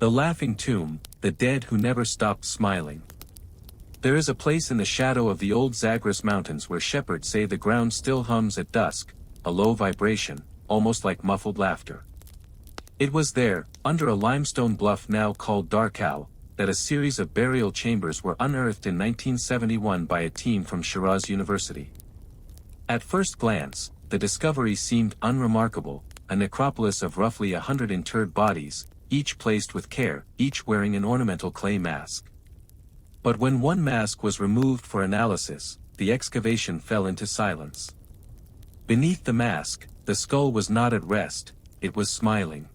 The laughing tomb, the dead who never stopped smiling. There is a place in the shadow of the old Zagros mountains where shepherds say the ground still hums at dusk, a low vibration, almost like muffled laughter. It was there, under a limestone bluff now called Darkal, that a series of burial chambers were unearthed in 1971 by a team from Shiraz University. At first glance, the discovery seemed unremarkable, a necropolis of roughly 100 interred bodies, each placed with care, each wearing an ornamental clay mask. But when one mask was removed for analysis, the excavation fell into silence. Beneath the mask, the skull was not at rest, it was smiling.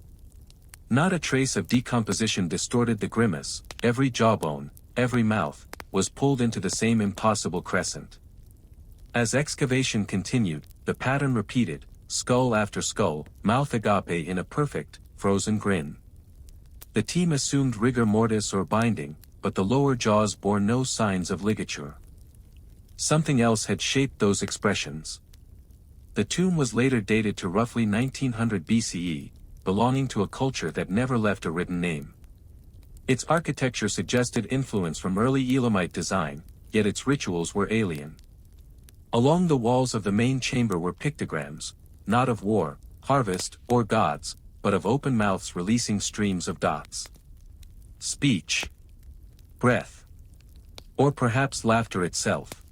Not a trace of decomposition distorted the grimace, every jawbone, every mouth, was pulled into the same impossible crescent. As excavation continued, the pattern repeated, skull after skull, mouth agape in a perfect, frozen grin. The team assumed rigor mortis or binding, but the lower jaws bore no signs of ligature. Something else had shaped those expressions. The tomb was later dated to roughly 1900 BCE, belonging to a culture that never left a written name. Its architecture suggested influence from early Elamite design, yet its rituals were alien. Along the walls of the main chamber were pictograms, not of war, harvest, or gods, but of open mouths releasing streams of dots. Speech. Breath. Or perhaps laughter itself.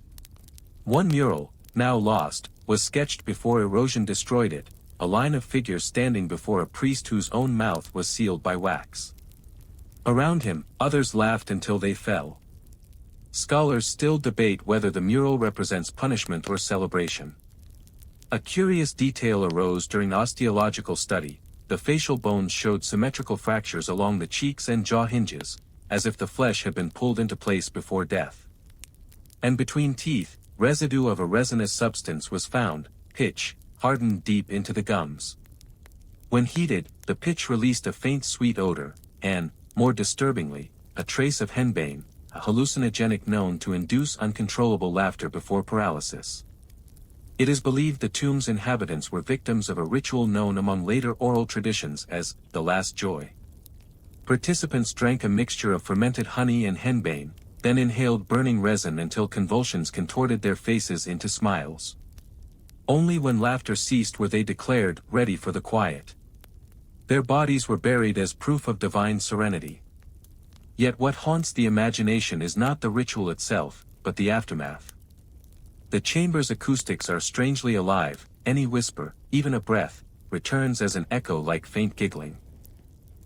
One mural, now lost, was sketched before erosion destroyed it, a line of figures standing before a priest whose own mouth was sealed by wax. Around him, others laughed until they fell. Scholars still debate whether the mural represents punishment or celebration. A curious detail arose during osteological study. The facial bones showed symmetrical fractures along the cheeks and jaw hinges, as if the flesh had been pulled into place before death. And between teeth, residue of a resinous substance was found, pitch, hardened deep into the gums. When heated, the pitch released a faint sweet odor, and, more disturbingly, a trace of henbane, a hallucinogenic known to induce uncontrollable laughter before paralysis. It is believed the tomb's inhabitants were victims of a ritual known among later oral traditions as the Last Joy. Participants drank a mixture of fermented honey and henbane, then inhaled burning resin until convulsions contorted their faces into smiles. Only when laughter ceased were they declared ready for the quiet. Their bodies were buried as proof of divine serenity. Yet what haunts the imagination is not the ritual itself, but the aftermath. The chamber's acoustics are strangely alive, any whisper, even a breath, returns as an echo like faint giggling.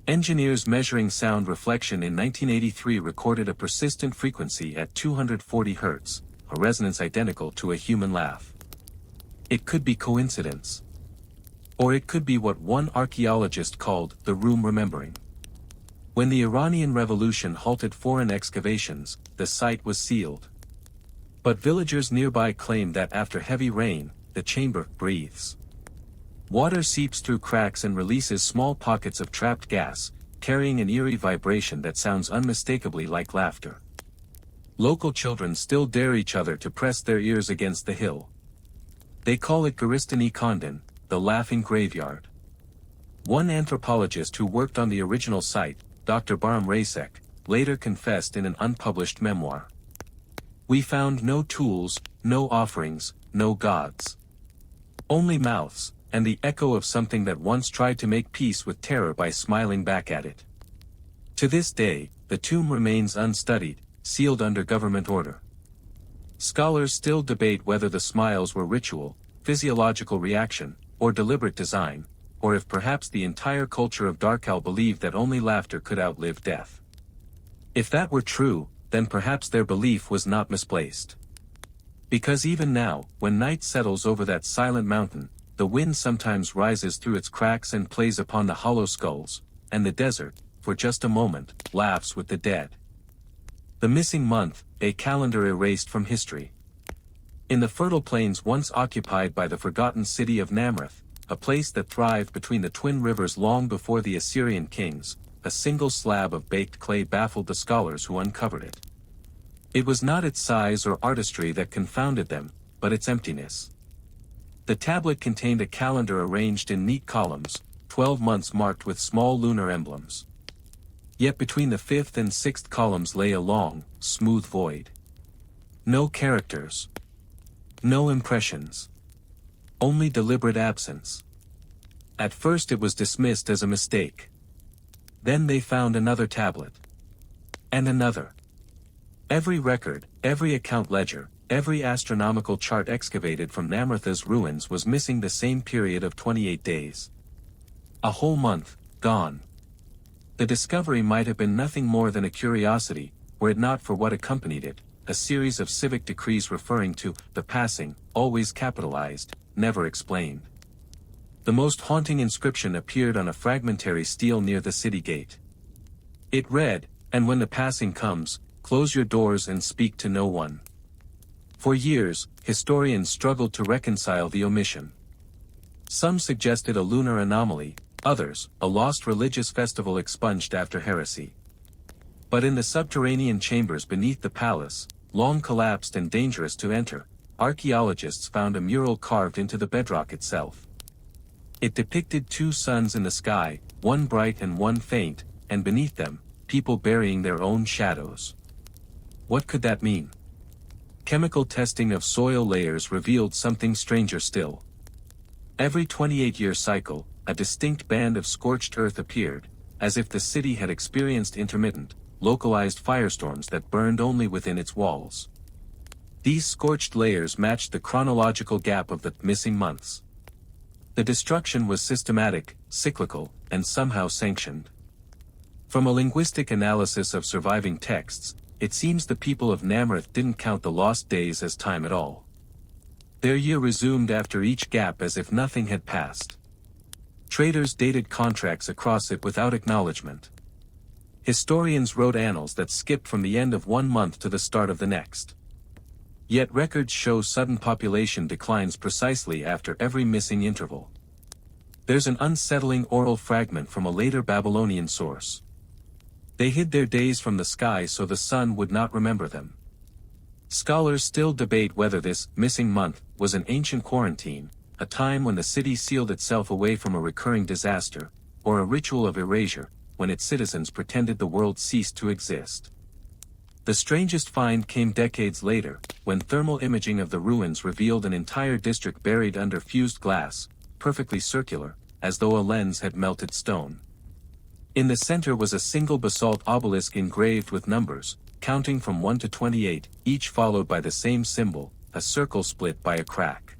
Engineers measuring sound reflection in 1983 recorded a persistent frequency at 240 Hz, a resonance identical to a human laugh. It could be coincidence. Or it could be what one archaeologist called the room remembering. When the Iranian Revolution halted foreign excavations, the site was sealed. But villagers nearby claim that after heavy rain, the chamber breathes. Water seeps through cracks and releases small pockets of trapped gas, carrying an eerie vibration that sounds unmistakably like laughter. Local children still dare each other to press their ears against the hill. They call it Garistani Kondon, the laughing graveyard. One anthropologist who worked on the original site, Dr. Bahram Rasek, later confessed in an unpublished memoir. We found no tools, no offerings, no gods. Only mouths, and the echo of something that once tried to make peace with terror by smiling back at it. To this day, the tomb remains unstudied, sealed under government order. Scholars still debate whether the smiles were ritual, physiological reaction, or deliberate design, or if perhaps the entire culture of Darkal believed that only laughter could outlive death. If that were true, then perhaps their belief was not misplaced. Because even now, when night settles over that silent mountain, the wind sometimes rises through its cracks and plays upon the hollow skulls, and the desert, for just a moment, laughs with the dead. The missing month, a calendar erased from history. In the fertile plains once occupied by the forgotten city of Namrath, a place that thrived between the twin rivers long before the Assyrian kings, a single slab of baked clay baffled the scholars who uncovered it. It was not its size or artistry that confounded them, but its emptiness. The tablet contained a calendar arranged in neat columns, 12 months marked with small lunar emblems. Yet between the fifth and sixth columns lay a long, smooth void. No characters. No impressions. Only deliberate absence. At first it was dismissed as a mistake. Then they found another tablet. And another. Every record, every account ledger, every astronomical chart excavated from Namratha's ruins was missing the same period of 28 days. A whole month, gone. The discovery might have been nothing more than a curiosity, were it not for what accompanied it, a series of civic decrees referring to the passing, always capitalized, never explained. The most haunting inscription appeared on a fragmentary stele near the city gate. It read, "And when the passing comes, close your doors and speak to no one." For years, historians struggled to reconcile the omission. Some suggested a lunar anomaly, others, a lost religious festival expunged after heresy. But in the subterranean chambers beneath the palace, long collapsed and dangerous to enter, archaeologists found a mural carved into the bedrock itself. It depicted two suns in the sky, one bright and one faint, and beneath them, people burying their own shadows. What could that mean? Chemical testing of soil layers revealed something stranger still. Every 28-year cycle, a distinct band of scorched earth appeared, as if the city had experienced intermittent, localized firestorms that burned only within its walls. These scorched layers matched the chronological gap of the missing months. The destruction was systematic, cyclical, and somehow sanctioned. From a linguistic analysis of surviving texts, it seems the people of Namrath didn't count the lost days as time at all. Their year resumed after each gap as if nothing had passed. Traders dated contracts across it without acknowledgement. Historians wrote annals that skipped from the end of one month to the start of the next. Yet records show sudden population declines precisely after every missing interval. There's an unsettling oral fragment from a later Babylonian source. They hid their days from the sky so the sun would not remember them. Scholars still debate whether this missing month was an ancient quarantine, a time when the city sealed itself away from a recurring disaster, or a ritual of erasure, when its citizens pretended the world ceased to exist. The strangest find came decades later, when thermal imaging of the ruins revealed an entire district buried under fused glass, perfectly circular, as though a lens had melted stone. In the center was a single basalt obelisk engraved with numbers, counting from 1 to 28, each followed by the same symbol, a circle split by a crack.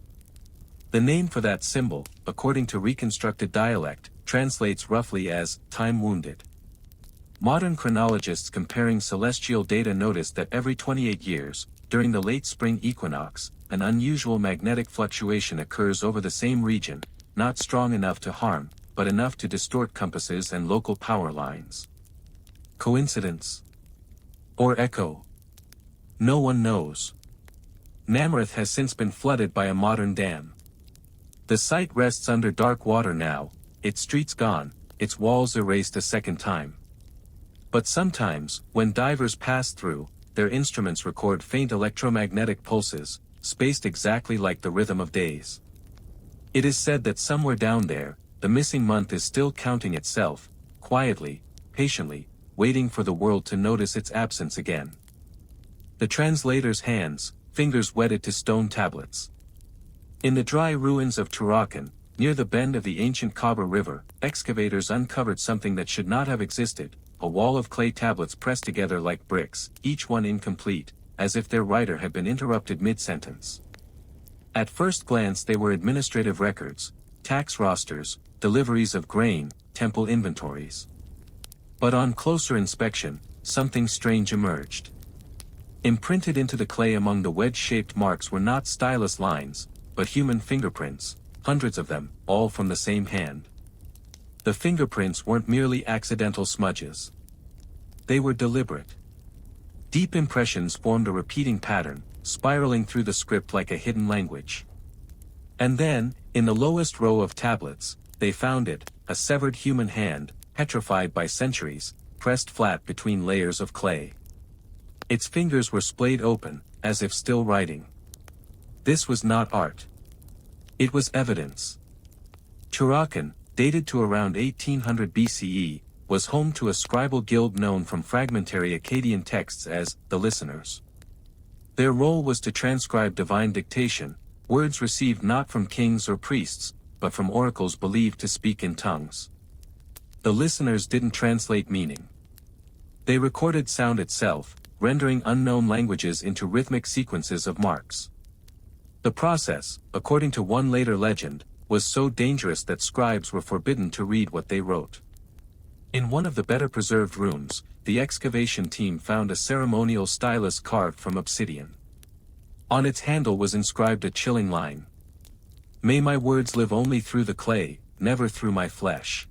The name for that symbol, according to reconstructed dialect, translates roughly as, time wounded. Modern chronologists comparing celestial data noticed that every 28 years, during the late spring equinox, an unusual magnetic fluctuation occurs over the same region, not strong enough to harm, but enough to distort compasses and local power lines. Coincidence? Or echo? No one knows. Namrath has since been flooded by a modern dam. The site rests under dark water now, its streets gone, its walls erased a second time. But sometimes, when divers pass through, their instruments record faint electromagnetic pulses, spaced exactly like the rhythm of days. It is said that somewhere down there, the missing month is still counting itself, quietly, patiently, waiting for the world to notice its absence again. The translator's hands, fingers wedded to stone tablets. In the dry ruins of Turakan, near the bend of the ancient Kaba River, excavators uncovered something that should not have existed, a wall of clay tablets pressed together like bricks, each one incomplete, as if their writer had been interrupted mid-sentence. At first glance they were administrative records, tax rosters, deliveries of grain, temple inventories. But on closer inspection, something strange emerged. Imprinted into the clay among the wedge-shaped marks were not stylus lines, but human fingerprints, hundreds of them, all from the same hand. The fingerprints weren't merely accidental smudges. They were deliberate. Deep impressions formed a repeating pattern, spiraling through the script like a hidden language. And then, in the lowest row of tablets, they found it, a severed human hand, petrified by centuries, pressed flat between layers of clay. Its fingers were splayed open, as if still writing. This was not art. It was evidence. Turakan, dated to around 1800 BCE, was home to a scribal guild known from fragmentary Akkadian texts as the Listeners. Their role was to transcribe divine dictation, words received not from kings or priests, but from oracles believed to speak in tongues. The Listeners didn't translate meaning. They recorded sound itself, rendering unknown languages into rhythmic sequences of marks. The process, according to one later legend, was so dangerous that scribes were forbidden to read what they wrote. In one of the better preserved rooms, the excavation team found a ceremonial stylus carved from obsidian. On its handle was inscribed a chilling line. "May my words live only through the clay, never through my flesh."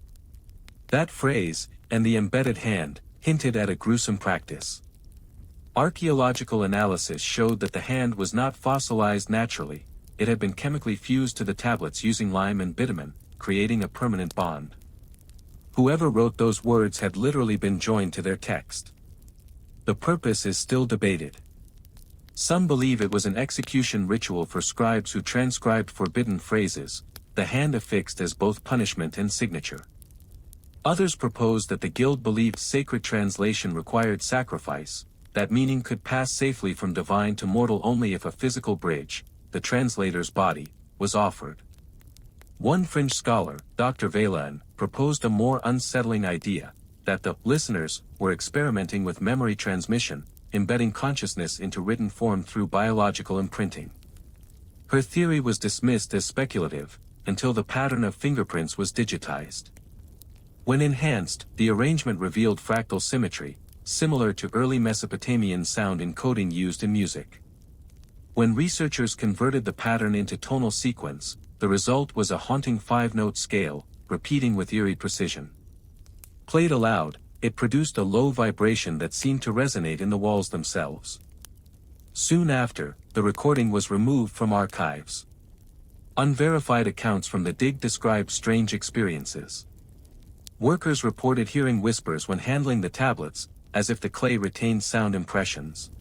That phrase, and the embedded hand, hinted at a gruesome practice. Archaeological analysis showed that the hand was not fossilized naturally, it had been chemically fused to the tablets using lime and bitumen, creating a permanent bond. Whoever wrote those words had literally been joined to their text. The purpose is still debated. Some believe it was an execution ritual for scribes who transcribed forbidden phrases, the hand affixed as both punishment and signature. Others propose that the guild believed sacred translation required sacrifice, that meaning could pass safely from divine to mortal only if a physical bridge, the translator's body, was offered. One fringe scholar, Dr. Velain, proposed a more unsettling idea, that the listeners were experimenting with memory transmission, embedding consciousness into written form through biological imprinting. Her theory was dismissed as speculative, until the pattern of fingerprints was digitized. When enhanced, the arrangement revealed fractal symmetry, similar to early Mesopotamian sound encoding used in music. When researchers converted the pattern into tonal sequence, the result was a haunting 5-note scale, repeating with eerie precision. Played aloud, it produced a low vibration that seemed to resonate in the walls themselves. Soon after, the recording was removed from archives. Unverified accounts from the dig described strange experiences. Workers reported hearing whispers when handling the tablets, as if the clay retained sound impressions.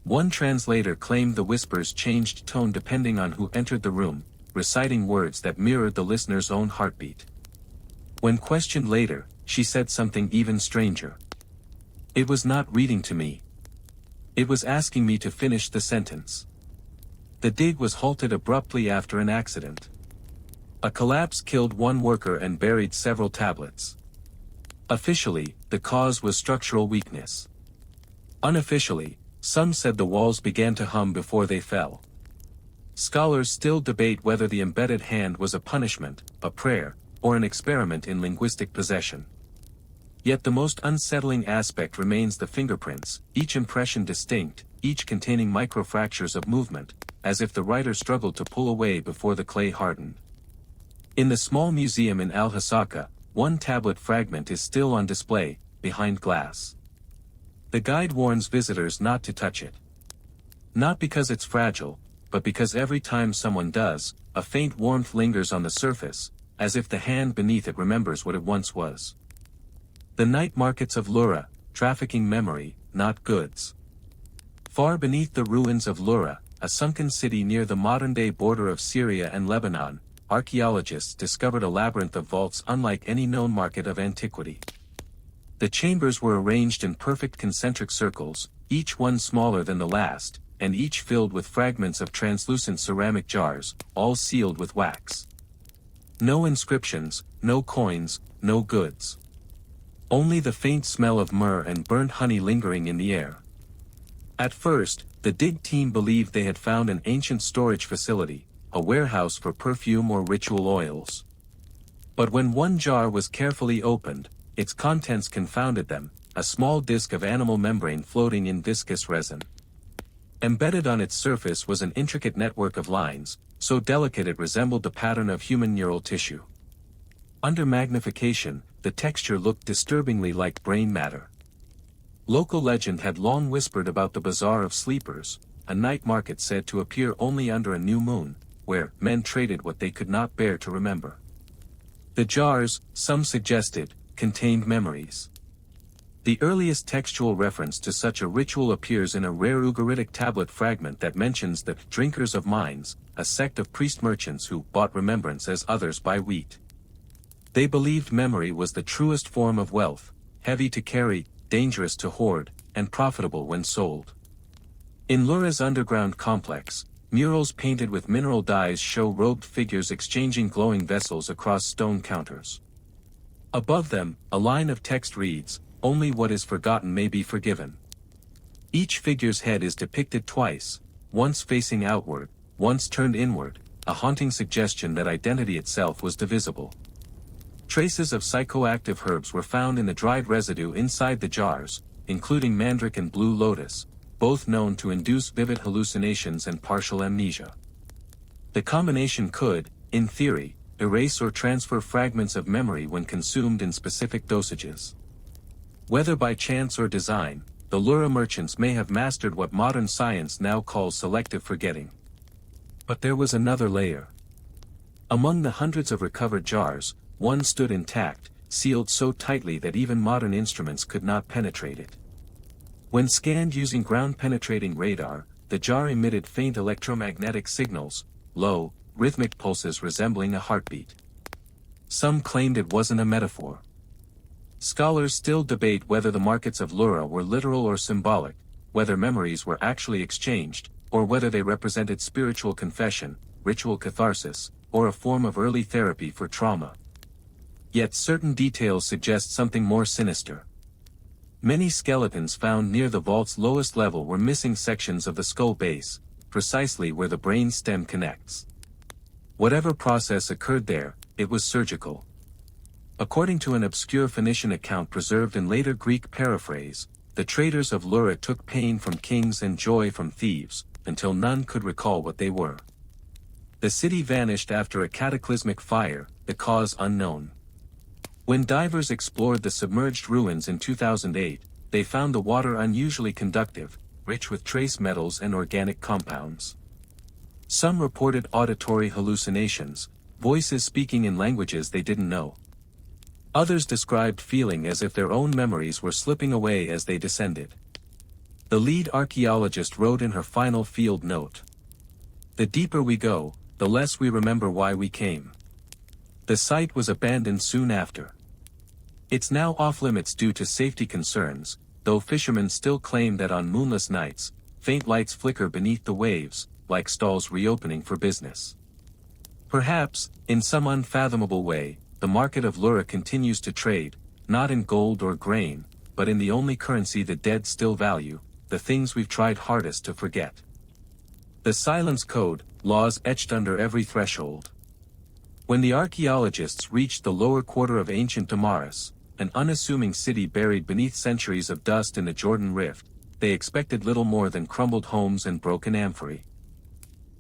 One translator claimed the whispers changed tone depending on who entered the room, reciting words that mirrored the listener's own heartbeat. When questioned later, she said something even stranger. "It was not reading to me. It was asking me to finish the sentence." The dig was halted abruptly after an accident. A collapse killed one worker and buried several tablets. Officially, the cause was structural weakness. Unofficially, some said the walls began to hum before they fell. Scholars still debate whether the embedded hand was a punishment, a prayer, or an experiment in linguistic possession. Yet the most unsettling aspect remains the fingerprints, each impression distinct, each containing microfractures of movement, as if the writer struggled to pull away before the clay hardened. In the small museum in Al-Hasaka, one tablet fragment is still on display, behind glass. The guide warns visitors not to touch it. Not because it's fragile, but because every time someone does, a faint warmth lingers on the surface, as if the hand beneath it remembers what it once was. The night markets of Lura, trafficking memory, not goods. Far beneath the ruins of Lura, a sunken city near the modern-day border of Syria and Lebanon, archaeologists discovered a labyrinth of vaults unlike any known market of antiquity. The chambers were arranged in perfect concentric circles, each one smaller than the last, and each filled with fragments of translucent ceramic jars, all sealed with wax. No inscriptions, no coins, no goods. Only the faint smell of myrrh and burnt honey lingering in the air. At first, the dig team believed they had found an ancient storage facility, a warehouse for perfume or ritual oils. But when one jar was carefully opened, its contents confounded them, a small disc of animal membrane floating in viscous resin. Embedded on its surface was an intricate network of lines, so delicate it resembled the pattern of human neural tissue. Under magnification, the texture looked disturbingly like brain matter. Local legend had long whispered about the Bazaar of Sleepers, a night market said to appear only under a new moon, where men traded what they could not bear to remember. The jars, some suggested, contained memories. The earliest textual reference to such a ritual appears in a rare Ugaritic tablet fragment that mentions the drinkers of mines, a sect of priest merchants who bought remembrance as others buy wheat. They believed memory was the truest form of wealth, heavy to carry, dangerous to hoard, and profitable when sold. In Lura's underground complex, murals painted with mineral dyes show robed figures exchanging glowing vessels across stone counters. Above them, a line of text reads, "Only what is forgotten may be forgiven." Each figure's head is depicted twice, once facing outward, once turned inward, a haunting suggestion that identity itself was divisible. Traces of psychoactive herbs were found in the dried residue inside the jars, including mandrake and blue lotus, both known to induce vivid hallucinations and partial amnesia. The combination could, in theory, erase or transfer fragments of memory when consumed in specific dosages. Whether by chance or design, the Lura merchants may have mastered what modern science now calls selective forgetting. But there was another layer. Among the hundreds of recovered jars, one stood intact, sealed so tightly that even modern instruments could not penetrate it. When scanned using ground-penetrating radar, the jar emitted faint electromagnetic signals, low, rhythmic pulses resembling a heartbeat. Some claimed it wasn't a metaphor. Scholars still debate whether the markets of Lura were literal or symbolic, whether memories were actually exchanged, or whether they represented spiritual confession, ritual catharsis, or a form of early therapy for trauma. Yet certain details suggest something more sinister. Many skeletons found near the vault's lowest level were missing sections of the skull base, precisely where the brain stem connects. Whatever process occurred there, it was surgical. According to an obscure Phoenician account preserved in later Greek paraphrase, the traders of Lura took pain from kings and joy from thieves, until none could recall what they were. The city vanished after a cataclysmic fire, the cause unknown. When divers explored the submerged ruins in 2008, they found the water unusually conductive, rich with trace metals and organic compounds. Some reported auditory hallucinations, voices speaking in languages they didn't know. Others described feeling as if their own memories were slipping away as they descended. The lead archaeologist wrote in her final field note, "The deeper we go, the less we remember why we came." The site was abandoned soon after. It's now off-limits due to safety concerns, though fishermen still claim that on moonless nights, faint lights flicker beneath the waves, like stalls reopening for business. Perhaps, in some unfathomable way, the market of Lura continues to trade, not in gold or grain, but in the only currency the dead still value, the things we've tried hardest to forget. The silence code, laws etched under every threshold. When the archaeologists reached the lower quarter of ancient Damaris, an unassuming city buried beneath centuries of dust in the Jordan Rift, they expected little more than crumbled homes and broken amphorae.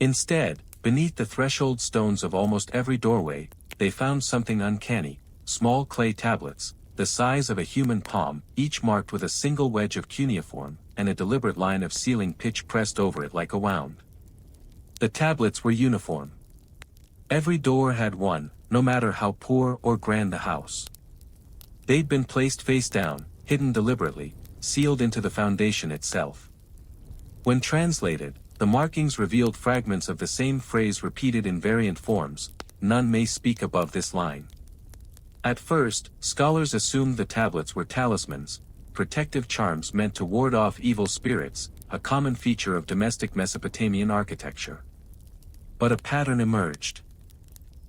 Instead, beneath the threshold stones of almost every doorway, they found something uncanny, small clay tablets, the size of a human palm, each marked with a single wedge of cuneiform, and a deliberate line of sealing pitch pressed over it like a wound. The tablets were uniform. Every door had one, no matter how poor or grand the house. They'd been placed face down, hidden deliberately, sealed into the foundation itself. When translated, the markings revealed fragments of the same phrase repeated in variant forms, "None may speak above this line." At first, scholars assumed the tablets were talismans, protective charms meant to ward off evil spirits, a common feature of domestic Mesopotamian architecture. But a pattern emerged.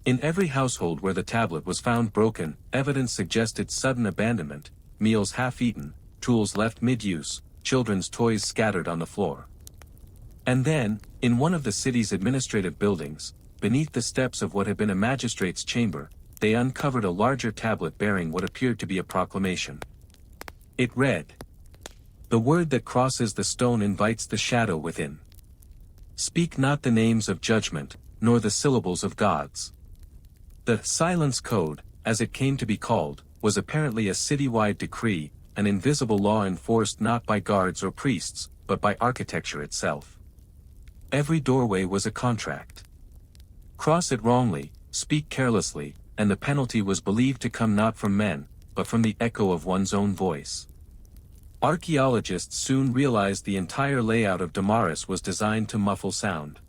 In every household where the tablet was found broken, evidence suggested sudden abandonment, meals half-eaten, tools left mid-use, children's toys scattered on the floor. And then, in one of the city's administrative buildings, beneath the steps of what had been a magistrate's chamber, they uncovered a larger tablet bearing what appeared to be a proclamation. It read, "The word that crosses the stone invites the shadow within. Speak not the names of judgment, nor the syllables of gods." The silence code, as it came to be called, was apparently a citywide decree, an invisible law enforced not by guards or priests, but by architecture itself. Every doorway was a contract. Cross it wrongly, speak carelessly, and the penalty was believed to come not from men, but from the echo of one's own voice. Archaeologists soon realized the entire layout of Damaris was designed to muffle sound.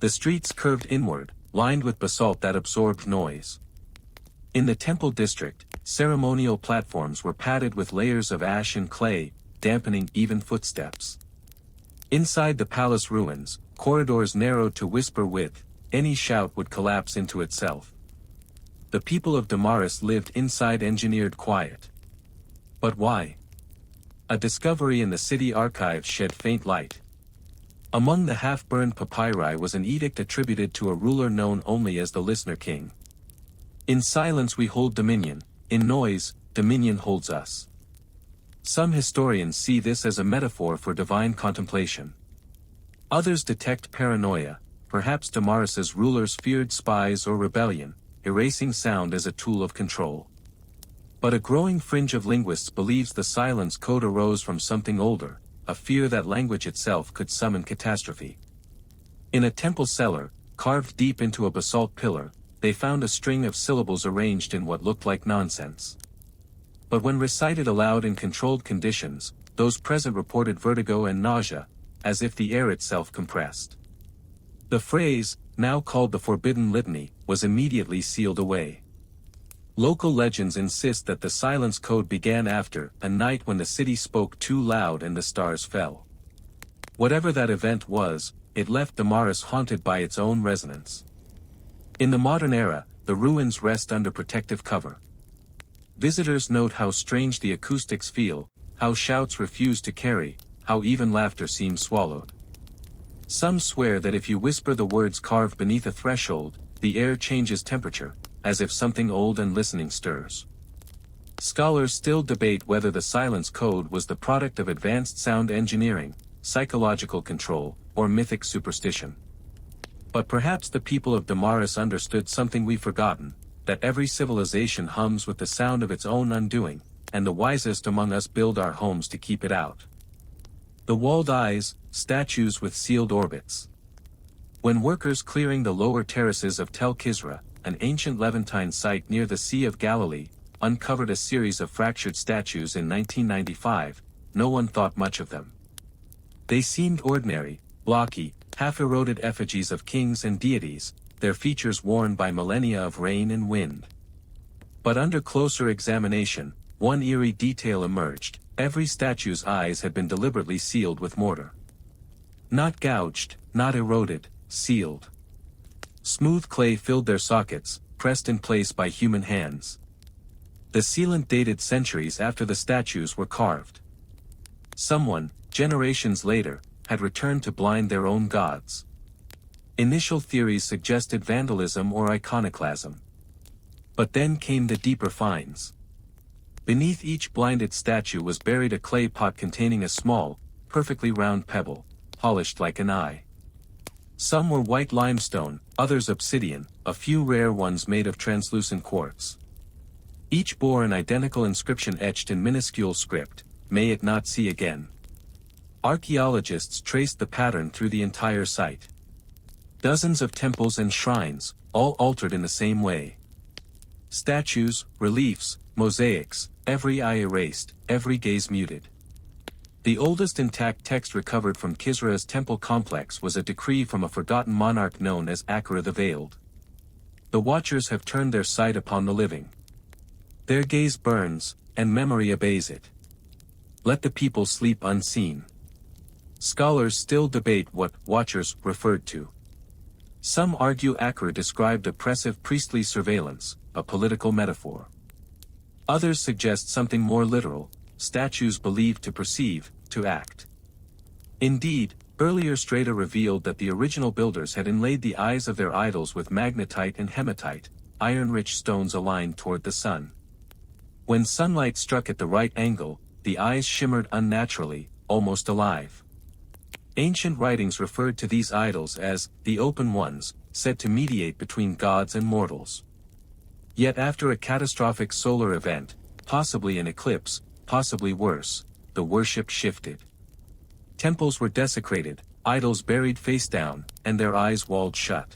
The streets curved inward, lined with basalt that absorbed noise. In the temple district, ceremonial platforms were padded with layers of ash and clay, dampening even footsteps. Inside the palace ruins, corridors narrowed to whisper width, any shout would collapse into itself. The people of Damaris lived inside engineered quiet. But why? A discovery in the city archives shed faint light. Among the half-burned papyri was an edict attributed to a ruler known only as the Listener King. In silence we hold dominion, in noise, dominion holds us. Some historians see this as a metaphor for divine contemplation. Others detect paranoia, perhaps Damaris's rulers feared spies or rebellion, erasing sound as a tool of control. But a growing fringe of linguists believes the silence code arose from something older, a fear that language itself could summon catastrophe. In a temple cellar, carved deep into a basalt pillar, they found a string of syllables arranged in what looked like nonsense. But when recited aloud in controlled conditions, those present reported vertigo and nausea, as if the air itself compressed. The phrase, now called the Forbidden Litany, was immediately sealed away. Local legends insist that the silence code began after a night when the city spoke too loud and the stars fell. Whatever that event was, it left Damaris haunted by its own resonance. In the modern era, the ruins rest under protective cover. Visitors note how strange the acoustics feel, how shouts refuse to carry, how even laughter seems swallowed. Some swear that if you whisper the words carved beneath a threshold, the air changes temperature, as if something old and listening stirs. Scholars still debate whether the silence code was the product of advanced sound engineering, psychological control, or mythic superstition. But perhaps the people of Damaris understood something we've forgotten, that every civilization hums with the sound of its own undoing, and the wisest among us build our homes to keep it out. The walled eyes, statues with sealed orbits. When workers clearing the lower terraces of Tel Kisra, an ancient Levantine site near the Sea of Galilee, uncovered a series of fractured statues in 1995, no one thought much of them. They seemed ordinary, blocky, half-eroded effigies of kings and deities, their features worn by millennia of rain and wind. But under closer examination, one eerie detail emerged: every statue's eyes had been deliberately sealed with mortar. Not gouged, not eroded, sealed. Smooth clay filled their sockets, pressed in place by human hands. The sealant dated centuries after the statues were carved. Someone, generations later, had returned to blind their own gods. Initial theories suggested vandalism or iconoclasm. But then came the deeper finds. Beneath each blinded statue was buried a clay pot containing a small, perfectly round pebble, polished like an eye. Some were white limestone, others obsidian, a few rare ones made of translucent quartz. Each bore an identical inscription etched in minuscule script, "May it not see again." Archaeologists traced the pattern through the entire site. Dozens of temples and shrines, all altered in the same way. Statues, reliefs, mosaics, every eye erased, every gaze muted. The oldest intact text recovered from Kisra's temple complex was a decree from a forgotten monarch known as Akra the Veiled. The watchers have turned their sight upon the living. Their gaze burns, and memory obeys it. Let the people sleep unseen. Scholars still debate what watchers referred to. Some argue Akra described oppressive priestly surveillance, a political metaphor. Others suggest something more literal: statues believed to perceive, to act. Indeed, earlier strata revealed that the original builders had inlaid the eyes of their idols with magnetite and hematite, iron-rich stones aligned toward the sun. When sunlight struck at the right angle, the eyes shimmered unnaturally, almost alive. Ancient writings referred to these idols as the open ones, said to mediate between gods and mortals. Yet after a catastrophic solar event, possibly an eclipse, possibly worse, the worship shifted. Temples were desecrated, idols buried face down, and their eyes walled shut.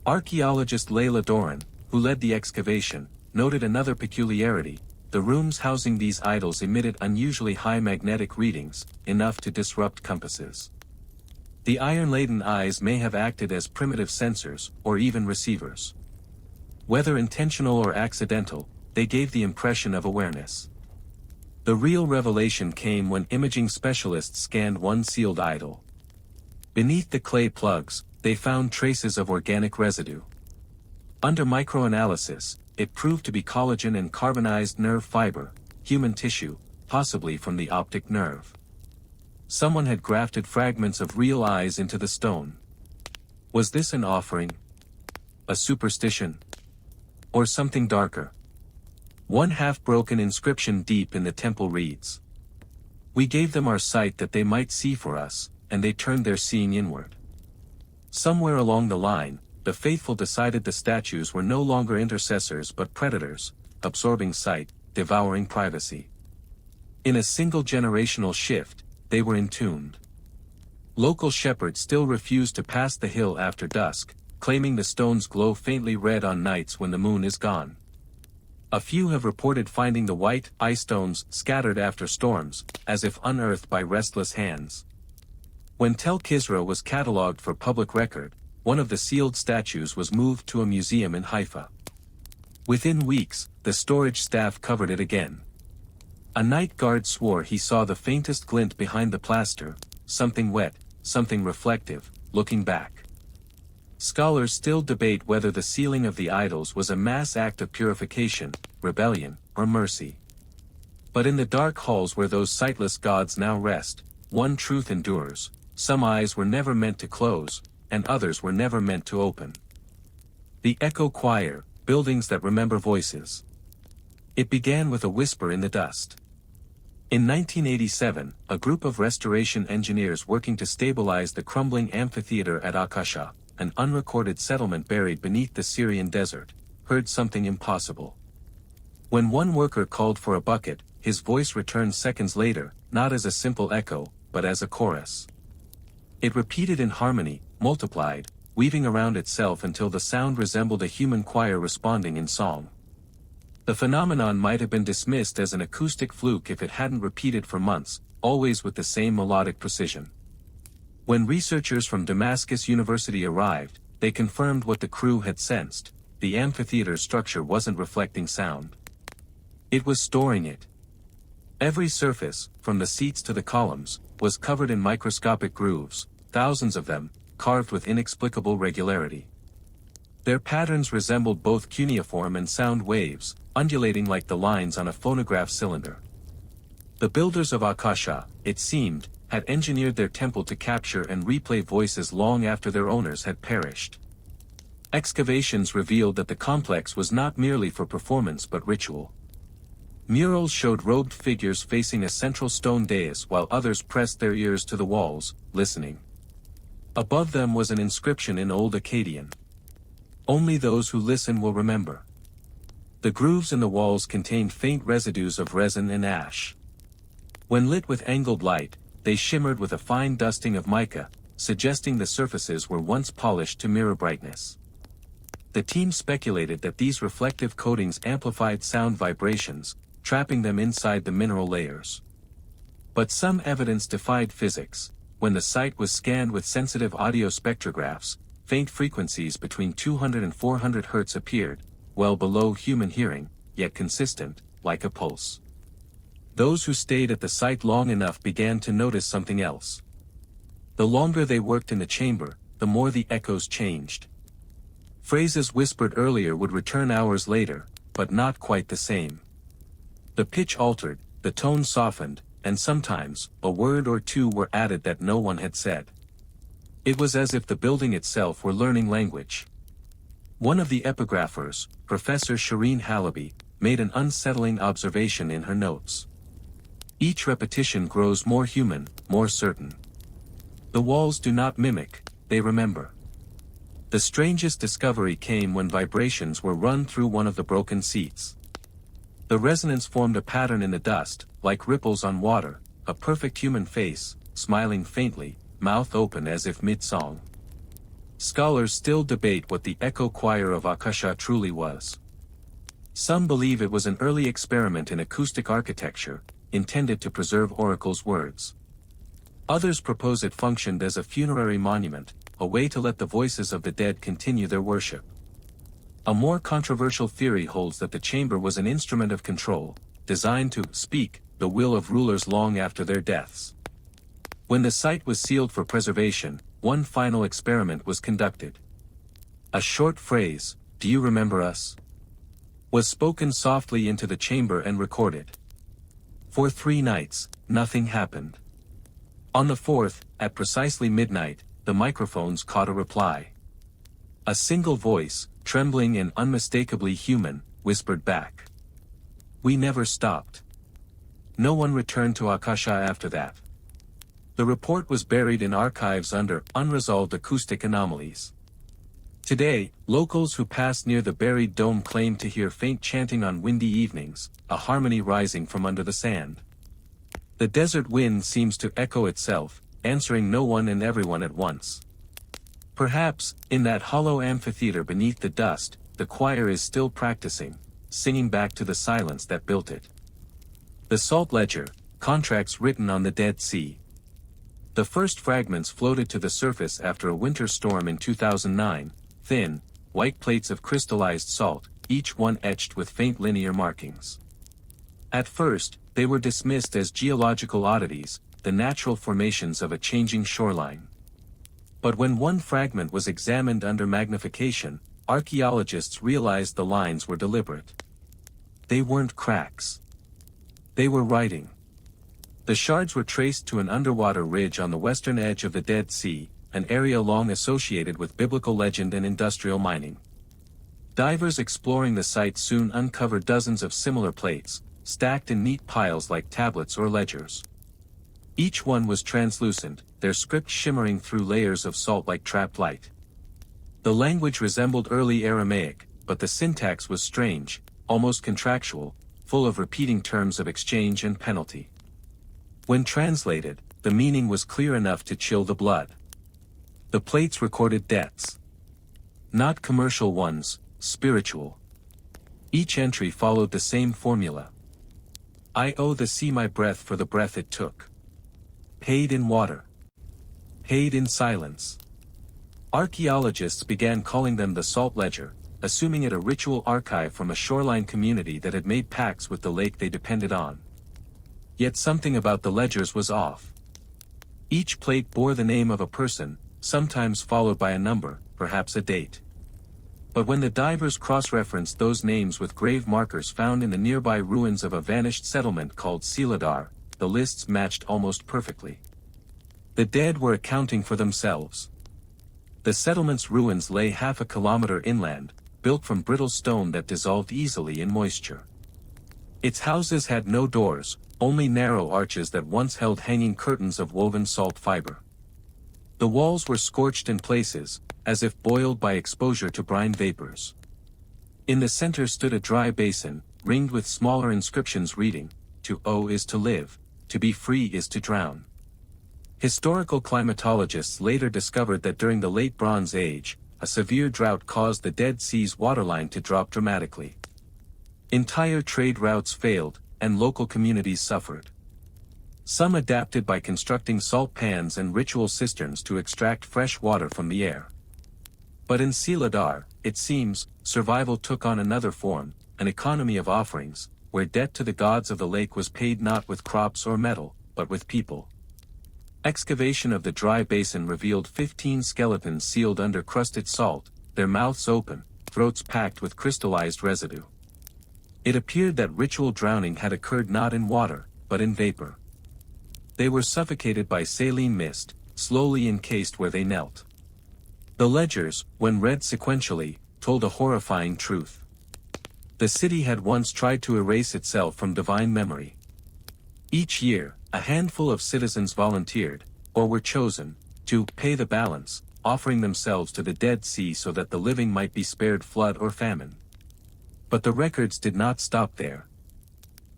Archaeologist Layla Doran, who led the excavation, noted another peculiarity: the rooms housing these idols emitted unusually high magnetic readings, enough to disrupt compasses. The iron-laden eyes may have acted as primitive sensors, or even receivers. Whether intentional or accidental, they gave the impression of awareness. The real revelation came when imaging specialists scanned one sealed idol. Beneath the clay plugs, they found traces of organic residue. Under microanalysis, it proved to be collagen and carbonized nerve fiber, human tissue, possibly from the optic nerve. Someone had grafted fragments of real eyes into the stone. Was this an offering? A superstition? Or something darker? One half-broken inscription deep in the temple reads, "We gave them our sight that they might see for us, and they turned their seeing inward." Somewhere along the line, the faithful decided the statues were no longer intercessors but predators, absorbing sight, devouring privacy. In a single generational shift, they were entombed. Local shepherds still refuse to pass the hill after dusk, claiming the stones glow faintly red on nights when the moon is gone. A few have reported finding the white ice stones scattered after storms, as if unearthed by restless hands. When Tel Kisra was catalogued for public record, one of the sealed statues was moved to a museum in Haifa. Within weeks, the storage staff covered it again. A night guard swore he saw the faintest glint behind the plaster, something wet, something reflective, looking back. Scholars still debate whether the sealing of the idols was a mass act of purification, rebellion, or mercy. But in the dark halls where those sightless gods now rest, one truth endures: some eyes were never meant to close, and others were never meant to open. The Echo Choir, buildings that remember voices. It began with a whisper in the dust. In 1987, a group of restoration engineers working to stabilize the crumbling amphitheater at Akasha, an unrecorded settlement buried beneath the Syrian desert, heard something impossible. When one worker called for a bucket, his voice returned seconds later, not as a simple echo, but as a chorus. It repeated in harmony, multiplied, weaving around itself until the sound resembled a human choir responding in song. The phenomenon might have been dismissed as an acoustic fluke if it hadn't repeated for months, always with the same melodic precision. When researchers from Damascus University arrived, they confirmed what the crew had sensed: the amphitheater's structure wasn't reflecting sound. It was storing it. Every surface, from the seats to the columns, was covered in microscopic grooves, thousands of them, carved with inexplicable regularity. Their patterns resembled both cuneiform and sound waves, undulating like the lines on a phonograph cylinder. The builders of Akasha, it seemed, had engineered their temple to capture and replay voices long after their owners had perished. Excavations revealed that the complex was not merely for performance but ritual. Murals showed robed figures facing a central stone dais while others pressed their ears to the walls, listening. Above them was an inscription in Old Akkadian. "Only those who listen will remember." The grooves in the walls contained faint residues of resin and ash. When lit with angled light, they shimmered with a fine dusting of mica, suggesting the surfaces were once polished to mirror brightness. The team speculated that these reflective coatings amplified sound vibrations, trapping them inside the mineral layers. But some evidence defied physics. When the site was scanned with sensitive audio spectrographs, faint frequencies between 200 and 400 Hz appeared, well below human hearing, yet consistent, like a pulse. Those who stayed at the site long enough began to notice something else. The longer they worked in the chamber, the more the echoes changed. Phrases whispered earlier would return hours later, but not quite the same. The pitch altered, the tone softened, and sometimes, a word or two were added that no one had said. It was as if the building itself were learning language. One of the epigraphers, Professor Shireen Halaby, made an unsettling observation in her notes. Each repetition grows more human, more certain. The walls do not mimic, they remember. The strangest discovery came when vibrations were run through one of the broken seats. The resonance formed a pattern in the dust, like ripples on water, a perfect human face, smiling faintly, mouth open as if mid-song. Scholars still debate what the Echo Choir of Akasha truly was. Some believe it was an early experiment in acoustic architecture, intended to preserve oracles' words. Others propose it functioned as a funerary monument, a way to let the voices of the dead continue their worship. A more controversial theory holds that the chamber was an instrument of control, designed to speak the will of rulers long after their deaths. When the site was sealed for preservation, one final experiment was conducted. A short phrase, "Do you remember us?" was spoken softly into the chamber and recorded. For 3 nights, nothing happened. On the 4th, at precisely midnight, the microphones caught a reply. A single voice, trembling and unmistakably human, whispered back. "We never stopped." No one returned to Akasha after that. The report was buried in archives under unresolved acoustic anomalies. Today, locals who pass near the buried dome claim to hear faint chanting on windy evenings, a harmony rising from under the sand. The desert wind seems to echo itself, answering no one and everyone at once. Perhaps, in that hollow amphitheater beneath the dust, the choir is still practicing, singing back to the silence that built it. The Salt Ledger, contracts written on the Dead Sea. The first fragments floated to the surface after a winter storm in 2009, thin, white plates of crystallized salt, each one etched with faint linear markings. At first, they were dismissed as geological oddities, the natural formations of a changing shoreline. But when one fragment was examined under magnification, archaeologists realized the lines were deliberate. They weren't cracks. They were writing. The shards were traced to an underwater ridge on the western edge of the Dead Sea, an area long associated with biblical legend and industrial mining. Divers exploring the site soon uncovered dozens of similar plates, stacked in neat piles like tablets or ledgers. Each one was translucent, their script shimmering through layers of salt like trapped light. The language resembled early Aramaic, but the syntax was strange, almost contractual, full of repeating terms of exchange and penalty. When translated, the meaning was clear enough to chill the blood. The plates recorded debts. Not commercial ones, spiritual. Each entry followed the same formula. I owe the sea my breath for the breath it took. Paid in water. Paid in silence. Archaeologists began calling them the Salt Ledger, assuming it a ritual archive from a shoreline community that had made pacts with the lake they depended on. Yet something about the ledgers was off. Each plate bore the name of a person, sometimes followed by a number, perhaps a date. But when the divers cross-referenced those names with grave markers found in the nearby ruins of a vanished settlement called Siladar, the lists matched almost perfectly. The dead were accounting for themselves. The settlement's ruins lay half a kilometer inland, built from brittle stone that dissolved easily in moisture. Its houses had no doors, only narrow arches that once held hanging curtains of woven salt fiber. The walls were scorched in places, as if boiled by exposure to brine vapors. In the center stood a dry basin, ringed with smaller inscriptions reading, "To owe is to live, to be free is to drown." Historical climatologists later discovered that during the Late Bronze Age, a severe drought caused the Dead Sea's waterline to drop dramatically. Entire trade routes failed, and local communities suffered. Some adapted by constructing salt pans and ritual cisterns to extract fresh water from the air. But in Siladar, it seems, survival took on another form, an economy of offerings, where debt to the gods of the lake was paid not with crops or metal, but with people. Excavation of the dry basin revealed 15 skeletons sealed under crusted salt, their mouths open, throats packed with crystallized residue. It appeared that ritual drowning had occurred not in water, but in vapor. They were suffocated by saline mist, slowly encased where they knelt. The ledgers, when read sequentially, told a horrifying truth. The city had once tried to erase itself from divine memory. Each year, a handful of citizens volunteered, or were chosen, to pay the balance, offering themselves to the Dead Sea so that the living might be spared flood or famine. But the records did not stop there.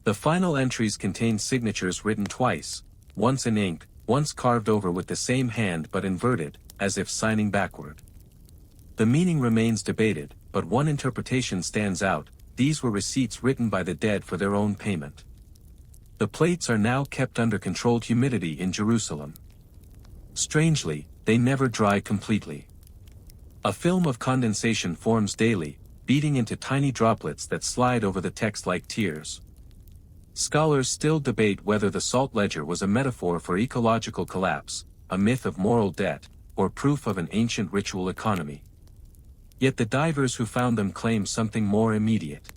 The final entries contained signatures written twice, once in ink, once carved over with the same hand but inverted, as if signing backward. The meaning remains debated, but one interpretation stands out: these were receipts written by the dead for their own payment. The plates are now kept under controlled humidity in Jerusalem. Strangely, they never dry completely. A film of condensation forms daily, beating into tiny droplets that slide over the text like tears. Scholars still debate whether the salt ledger was a metaphor for ecological collapse, a myth of moral debt, or proof of an ancient ritual economy. Yet the divers who found them claim something more immediate.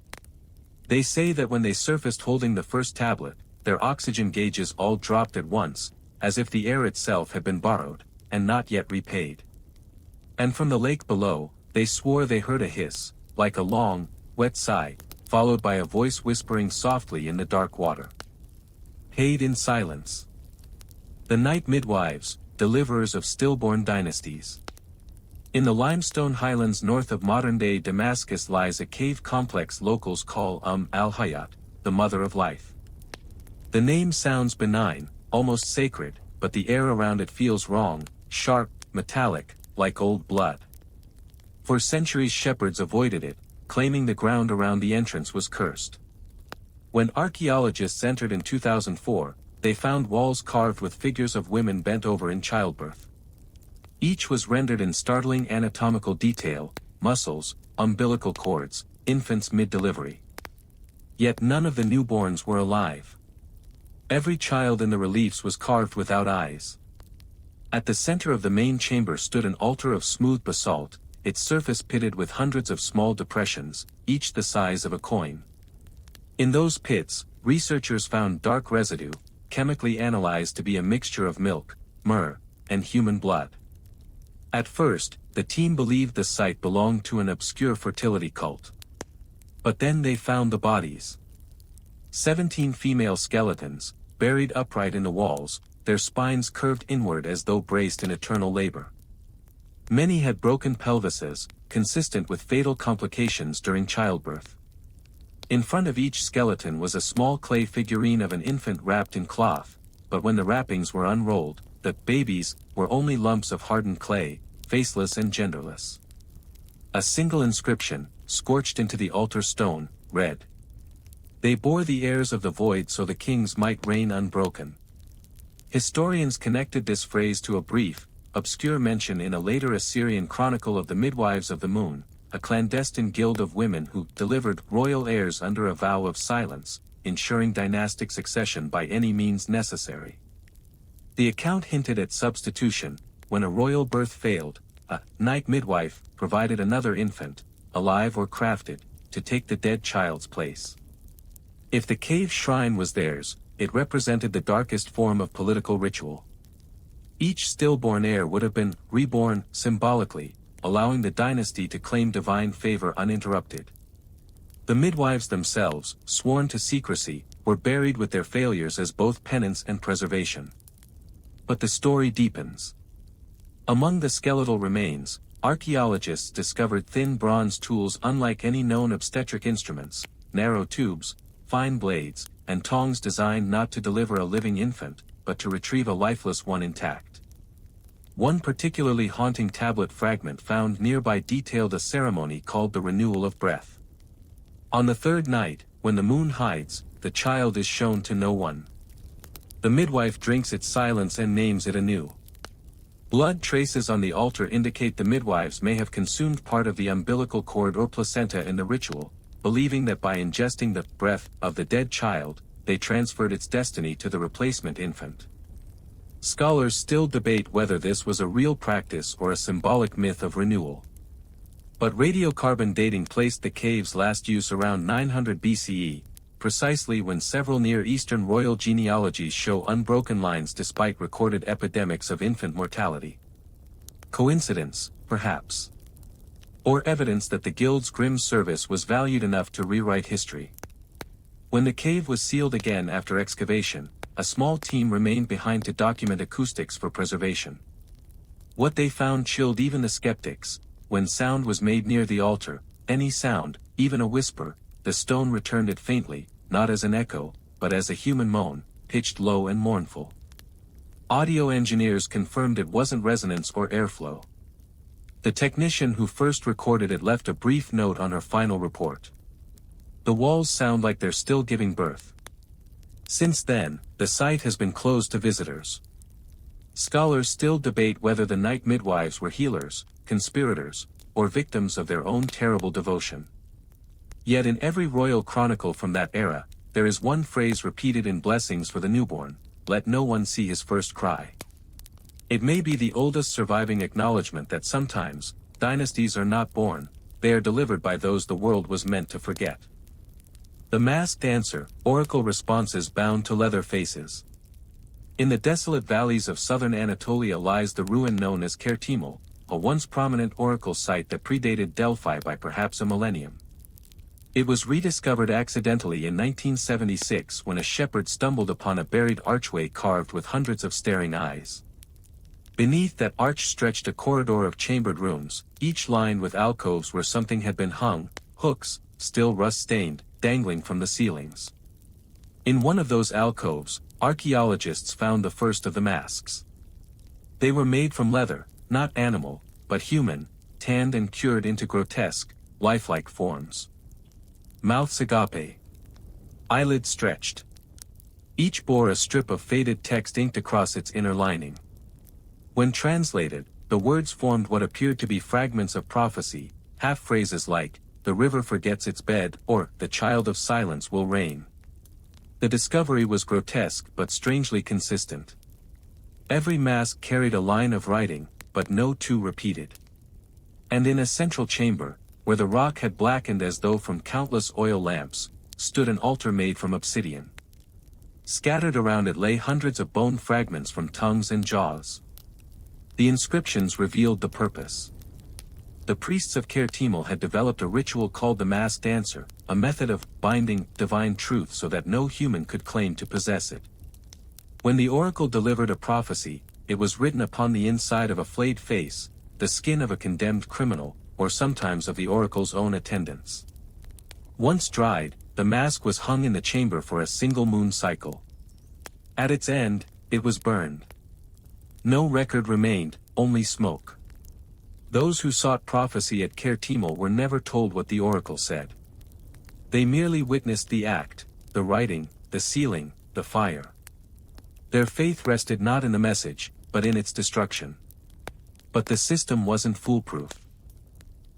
They say that when they surfaced holding the first tablet, their oxygen gauges all dropped at once, as if the air itself had been borrowed, and not yet repaid. And from the lake below, they swore they heard a hiss, like a long, wet sigh, followed by a voice whispering softly in the dark water. Paid in silence. The night midwives, deliverers of stillborn dynasties. In the limestone highlands north of modern-day Damascus lies a cave complex locals call al-Hayat, the mother of life. The name sounds benign, almost sacred, but the air around it feels wrong, sharp, metallic, like old blood. For centuries shepherds avoided it, claiming the ground around the entrance was cursed. When archaeologists entered in 2004, they found walls carved with figures of women bent over in childbirth. Each was rendered in startling anatomical detail: muscles, umbilical cords, infants mid-delivery. Yet none of the newborns were alive. Every child in the reliefs was carved without eyes. At the center of the main chamber stood an altar of smooth basalt, its surface pitted with hundreds of small depressions, each the size of a coin. In those pits, researchers found dark residue, chemically analyzed to be a mixture of milk, myrrh, and human blood. At first, the team believed the site belonged to an obscure fertility cult. But then they found the bodies. 17 female skeletons, buried upright in the walls, their spines curved inward as though braced in eternal labor. Many had broken pelvises, consistent with fatal complications during childbirth. In front of each skeleton was a small clay figurine of an infant wrapped in cloth, but when the wrappings were unrolled, the babies were only lumps of hardened clay, faceless and genderless. A single inscription, scorched into the altar stone, read, "They bore the heirs of the void so the kings might reign unbroken." Historians connected this phrase to a brief, obscure mention in a later Assyrian chronicle of the Midwives of the Moon, a clandestine guild of women who delivered royal heirs under a vow of silence, ensuring dynastic succession by any means necessary. The account hinted at substitution: when a royal birth failed, a night midwife provided another infant, alive or crafted, to take the dead child's place. If the cave shrine was theirs, it represented the darkest form of political ritual. Each stillborn heir would have been reborn symbolically, allowing the dynasty to claim divine favor uninterrupted. The midwives themselves, sworn to secrecy, were buried with their failures as both penance and preservation. But the story deepens. Among the skeletal remains, archaeologists discovered thin bronze tools unlike any known obstetric instruments: narrow tubes, fine blades, and tongs designed not to deliver a living infant, but to retrieve a lifeless one intact. One particularly haunting tablet fragment found nearby detailed a ceremony called the renewal of breath. On the third night, when the moon hides, the child is shown to no one. The midwife drinks its silence and names it anew. Blood traces on the altar indicate the midwives may have consumed part of the umbilical cord or placenta in the ritual, believing that by ingesting the breath of the dead child, they transferred its destiny to the replacement infant. Scholars still debate whether this was a real practice or a symbolic myth of renewal. But radiocarbon dating placed the cave's last use around 900 BCE, precisely when several Near Eastern royal genealogies show unbroken lines despite recorded epidemics of infant mortality. Coincidence, perhaps? Or evidence that the guild's grim service was valued enough to rewrite history? When the cave was sealed again after excavation, a small team remained behind to document acoustics for preservation. What they found chilled even the skeptics. When sound was made near the altar, any sound, even a whisper, the stone returned it faintly, not as an echo, but as a human moan, pitched low and mournful. Audio engineers confirmed it wasn't resonance or airflow. The technician who first recorded it left a brief note on her final report. "The walls sound like they're still giving birth." Since then, the site has been closed to visitors. Scholars still debate whether the night midwives were healers, conspirators, or victims of their own terrible devotion. Yet in every royal chronicle from that era, there is one phrase repeated in blessings for the newborn: let no one see his first cry. It may be the oldest surviving acknowledgement that sometimes, dynasties are not born, they are delivered by those the world was meant to forget. The masked answer, oracle responses bound to leather faces. In the desolate valleys of southern Anatolia lies the ruin known as Kertimel, a once prominent oracle site that predated Delphi by perhaps a millennium. It was rediscovered accidentally in 1976 when a shepherd stumbled upon a buried archway carved with hundreds of staring eyes. Beneath that arch stretched a corridor of chambered rooms, each lined with alcoves where something had been hung, hooks, still rust-stained, dangling from the ceilings. In one of those alcoves, archaeologists found the first of the masks. They were made from leather, not animal, but human, tanned and cured into grotesque, lifelike forms. Mouths agape. Eyelids stretched. Each bore a strip of faded text inked across its inner lining. When translated, the words formed what appeared to be fragments of prophecy, half-phrases like, "The river forgets its bed," or "The child of silence will reign." The discovery was grotesque but strangely consistent. Every mask carried a line of writing, but no two repeated. And in a central chamber, where the rock had blackened as though from countless oil lamps, stood an altar made from obsidian. Scattered around it lay hundreds of bone fragments from tongues and jaws. The inscriptions revealed the purpose. The priests of Kertimel had developed a ritual called the masked answer, a method of binding divine truth so that no human could claim to possess it. When the oracle delivered a prophecy, it was written upon the inside of a flayed face, the skin of a condemned criminal, or sometimes of the oracle's own attendants. Once dried, the mask was hung in the chamber for a single moon cycle. At its end, it was burned. No record remained, only smoke. Those who sought prophecy at Kertimel were never told what the oracle said. They merely witnessed the act, the writing, the sealing, the fire. Their faith rested not in the message, but in its destruction. But the system wasn't foolproof.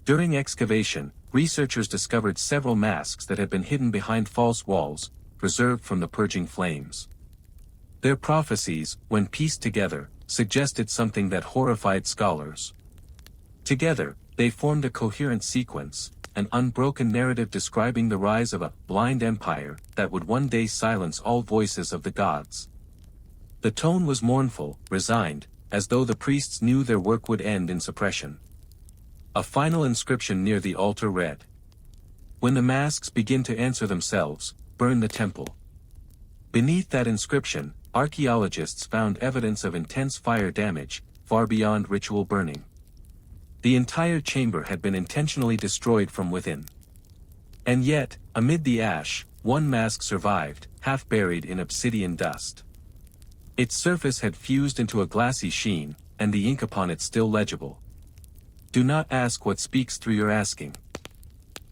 During excavation, researchers discovered several masks that had been hidden behind false walls, preserved from the purging flames. Their prophecies, when pieced together, suggested something that horrified scholars. Together, they formed a coherent sequence, an unbroken narrative describing the rise of a blind empire that would one day silence all voices of the gods. The tone was mournful, resigned, as though the priests knew their work would end in suppression. A final inscription near the altar read, "When the masks begin to answer themselves, burn the temple." Beneath that inscription, archaeologists found evidence of intense fire damage, far beyond ritual burning. The entire chamber had been intentionally destroyed from within. And yet, amid the ash, one mask survived, half buried in obsidian dust. Its surface had fused into a glassy sheen, and the ink upon it still legible. Do not ask what speaks through your asking.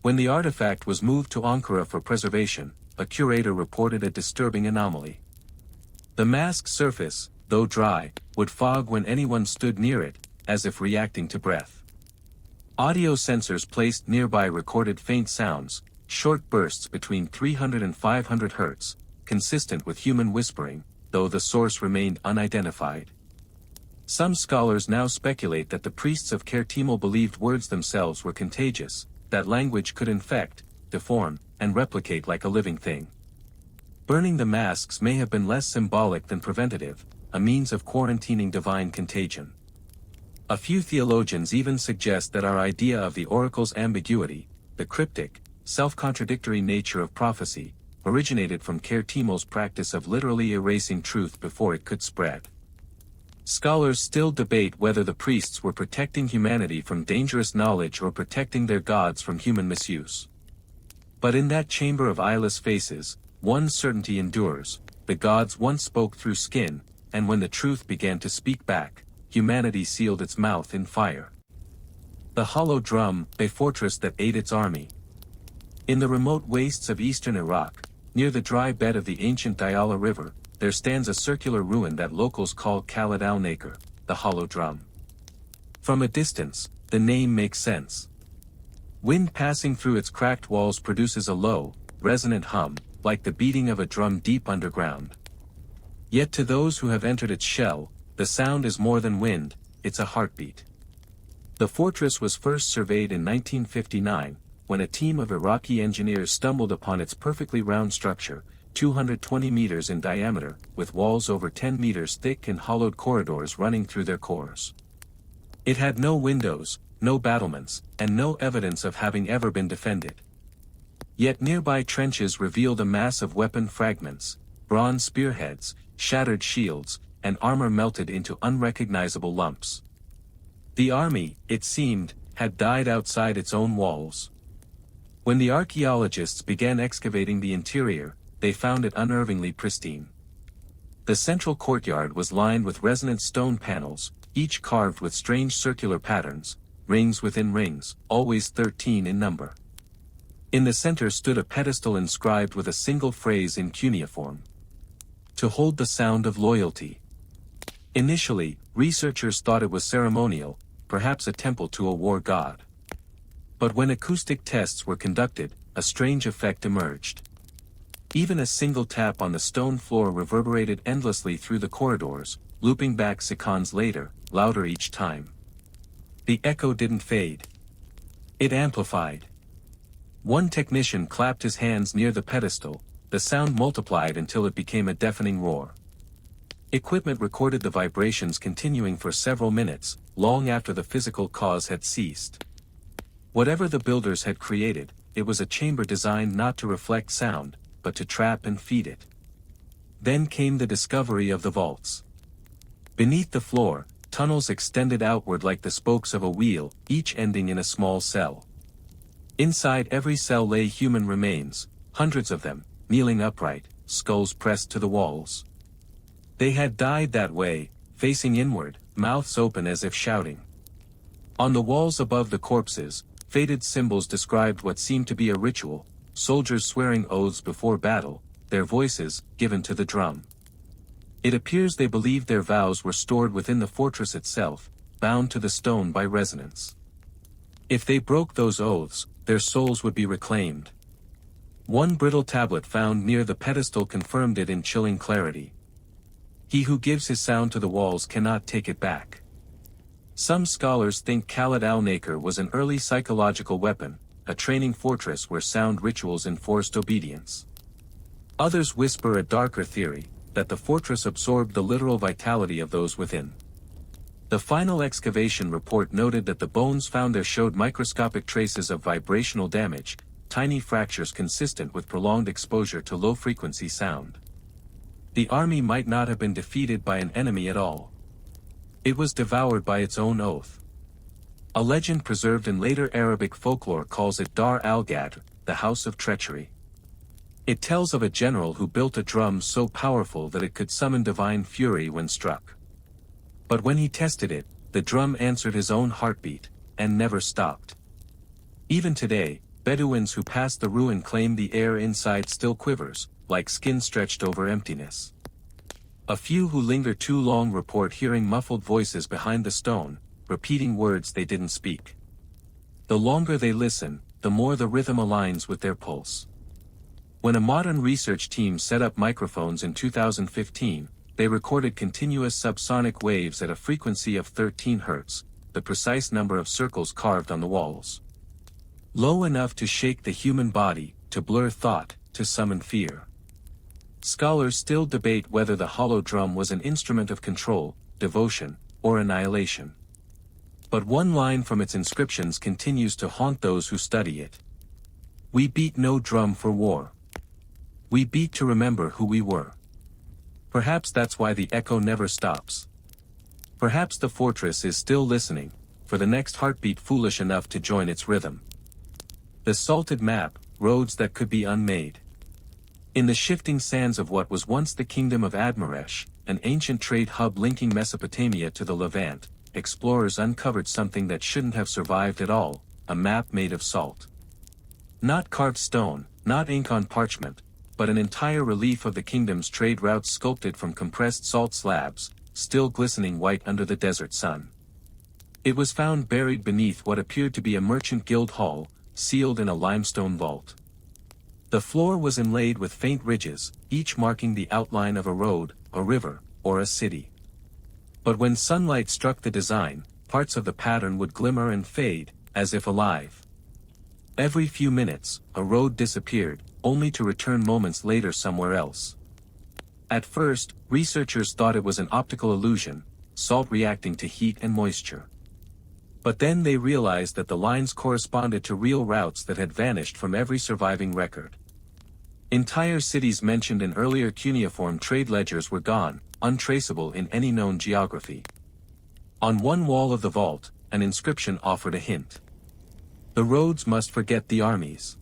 When the artifact was moved to Ankara for preservation, a curator reported a disturbing anomaly. The mask's surface, though dry, would fog when anyone stood near it, as if reacting to breath. Audio sensors placed nearby recorded faint sounds, short bursts between 300 and 500 Hz, consistent with human whispering, though the source remained unidentified. Some scholars now speculate that the priests of Kertimel believed words themselves were contagious, that language could infect, deform, and replicate like a living thing. Burning the masks may have been less symbolic than preventative, a means of quarantining divine contagion. A few theologians even suggest that our idea of the oracle's ambiguity, the cryptic, self-contradictory nature of prophecy, originated from Kertimel's practice of literally erasing truth before it could spread. Scholars still debate whether the priests were protecting humanity from dangerous knowledge or protecting their gods from human misuse. But in that chamber of eyeless faces, one certainty endures: the gods once spoke through skin, and when the truth began to speak back, humanity sealed its mouth in fire. The hollow drum, a fortress that ate its army. In the remote wastes of eastern Iraq, near the dry bed of the ancient Diyala River, there stands a circular ruin that locals call Khalid al-Nakr, the hollow drum. From a distance, the name makes sense. Wind passing through its cracked walls produces a low, resonant hum, like the beating of a drum deep underground. Yet to those who have entered its shell, the sound is more than wind, it's a heartbeat. The fortress was first surveyed in 1959, when a team of Iraqi engineers stumbled upon its perfectly round structure, 220 meters in diameter, with walls over 10 meters thick and hollowed corridors running through their cores. It had no windows, no battlements, and no evidence of having ever been defended. Yet nearby trenches revealed a mass of weapon fragments, bronze spearheads, shattered shields, and armor melted into unrecognizable lumps. The army, it seemed, had died outside its own walls. When the archaeologists began excavating the interior, they found it unnervingly pristine. The central courtyard was lined with resonant stone panels, each carved with strange circular patterns, rings within rings, always 13 in number. In the center stood a pedestal inscribed with a single phrase in cuneiform: "To hold the sound of loyalty." Initially, researchers thought it was ceremonial, perhaps a temple to a war god. But when acoustic tests were conducted, a strange effect emerged. Even a single tap on the stone floor reverberated endlessly through the corridors, looping back seconds later, louder each time. The echo didn't fade. It amplified. One technician clapped his hands near the pedestal, the sound multiplied until it became a deafening roar. Equipment recorded the vibrations continuing for several minutes, long after the physical cause had ceased. Whatever the builders had created, it was a chamber designed not to reflect sound, but to trap and feed it. Then came the discovery of the vaults. Beneath the floor, tunnels extended outward like the spokes of a wheel, each ending in a small cell. Inside every cell lay human remains, hundreds of them, kneeling upright, skulls pressed to the walls. They had died that way, facing inward, mouths open as if shouting. On the walls above the corpses, faded symbols described what seemed to be a ritual, soldiers swearing oaths before battle, their voices given to the drum. It appears they believed their vows were stored within the fortress itself, bound to the stone by resonance. If they broke those oaths, their souls would be reclaimed. One brittle tablet found near the pedestal confirmed it in chilling clarity. He who gives his sound to the walls cannot take it back. Some scholars think Khalid al-Nakr was an early psychological weapon, a training fortress where sound rituals enforced obedience. Others whisper a darker theory, that the fortress absorbed the literal vitality of those within. The final excavation report noted that the bones found there showed microscopic traces of vibrational damage, tiny fractures consistent with prolonged exposure to low-frequency sound. The army might not have been defeated by an enemy at all. It was devoured by its own oath. A legend preserved in later Arabic folklore calls it Dar al-Gadr, the house of treachery. It tells of a general who built a drum so powerful that it could summon divine fury when struck. But when he tested it, the drum answered his own heartbeat, and never stopped. Even today, Bedouins who pass the ruin claim the air inside still quivers, like skin stretched over emptiness. A few who linger too long report hearing muffled voices behind the stone, repeating words they didn't speak. The longer they listen, the more the rhythm aligns with their pulse. When a modern research team set up microphones in 2015, they recorded continuous subsonic waves at a frequency of 13 Hz, the precise number of circles carved on the walls. Low enough to shake the human body, to blur thought, to summon fear. Scholars still debate whether the hollow drum was an instrument of control, devotion, or annihilation. But one line from its inscriptions continues to haunt those who study it. "We beat no drum for war. We beat to remember who we were." Perhaps that's why the echo never stops. Perhaps the fortress is still listening, for the next heartbeat foolish enough to join its rhythm. The salted map, roads that could be unmade. In the shifting sands of what was once the kingdom of Admaresh, an ancient trade hub linking Mesopotamia to the Levant, explorers uncovered something that shouldn't have survived at all, a map made of salt. Not carved stone, not ink on parchment, but an entire relief of the kingdom's trade routes sculpted from compressed salt slabs, still glistening white under the desert sun. It was found buried beneath what appeared to be a merchant guild hall, sealed in a limestone vault. The floor was inlaid with faint ridges, each marking the outline of a road, a river, or a city. But when sunlight struck the design, parts of the pattern would glimmer and fade, as if alive. Every few minutes, a road disappeared, only to return moments later somewhere else. At first, researchers thought it was an optical illusion, salt reacting to heat and moisture. But then they realized that the lines corresponded to real routes that had vanished from every surviving record. Entire cities mentioned in earlier cuneiform trade ledgers were gone, untraceable in any known geography. On one wall of the vault, an inscription offered a hint. The roads must forget the armies.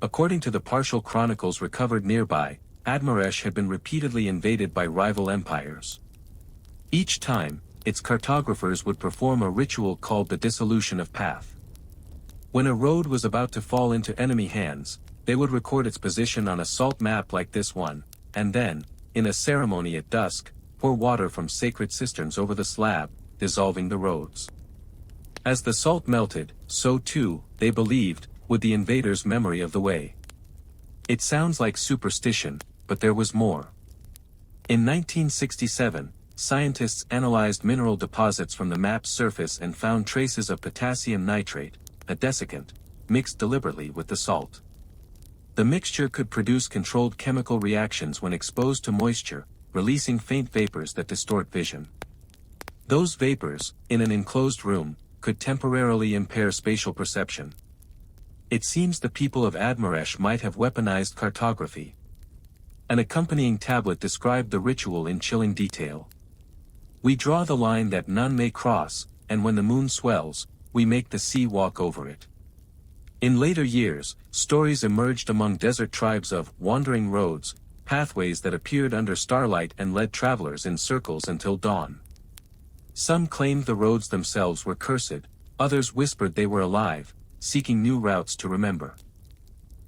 According to the partial chronicles recovered nearby, Admaresh had been repeatedly invaded by rival empires. Each time, its cartographers would perform a ritual called the dissolution of path. When a road was about to fall into enemy hands, they would record its position on a salt map like this one, and then, in a ceremony at dusk, pour water from sacred cisterns over the slab, dissolving the roads. As the salt melted, so too, they believed, would the invaders' memory of the way. It sounds like superstition, but there was more. In 1967, scientists analyzed mineral deposits from the map's surface and found traces of potassium nitrate, a desiccant, mixed deliberately with the salt. The mixture could produce controlled chemical reactions when exposed to moisture, releasing faint vapors that distort vision. Those vapors, in an enclosed room, could temporarily impair spatial perception. It seems the people of Admaresh might have weaponized cartography. An accompanying tablet described the ritual in chilling detail. We draw the line that none may cross, and when the moon swells, we make the sea walk over it. In later years, stories emerged among desert tribes of wandering roads, pathways that appeared under starlight and led travelers in circles until dawn. Some claimed the roads themselves were cursed, others whispered they were alive, seeking new routes to remember.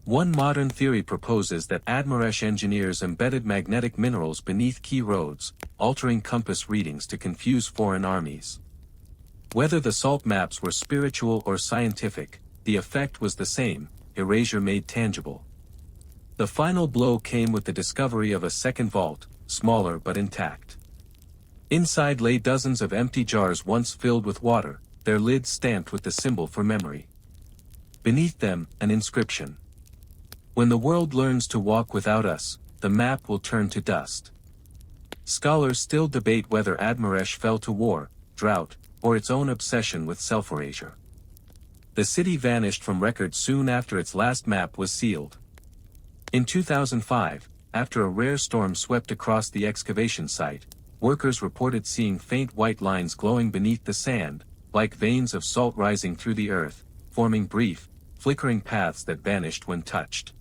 One modern theory proposes that Admaresh engineers embedded magnetic minerals beneath key roads, altering compass readings to confuse foreign armies. Whether the salt maps were spiritual or scientific, the effect was the same, erasure made tangible. The final blow came with the discovery of a second vault, smaller but intact. Inside lay dozens of empty jars once filled with water, their lids stamped with the symbol for memory. Beneath them, an inscription. When the world learns to walk without us, the map will turn to dust. Scholars still debate whether Admaresh fell to war, drought, or its own obsession with self-erasure. The city vanished from record soon after its last map was sealed. In 2005, after a rare storm swept across the excavation site, workers reported seeing faint white lines glowing beneath the sand, like veins of salt rising through the earth, forming brief, flickering paths that vanished when touched.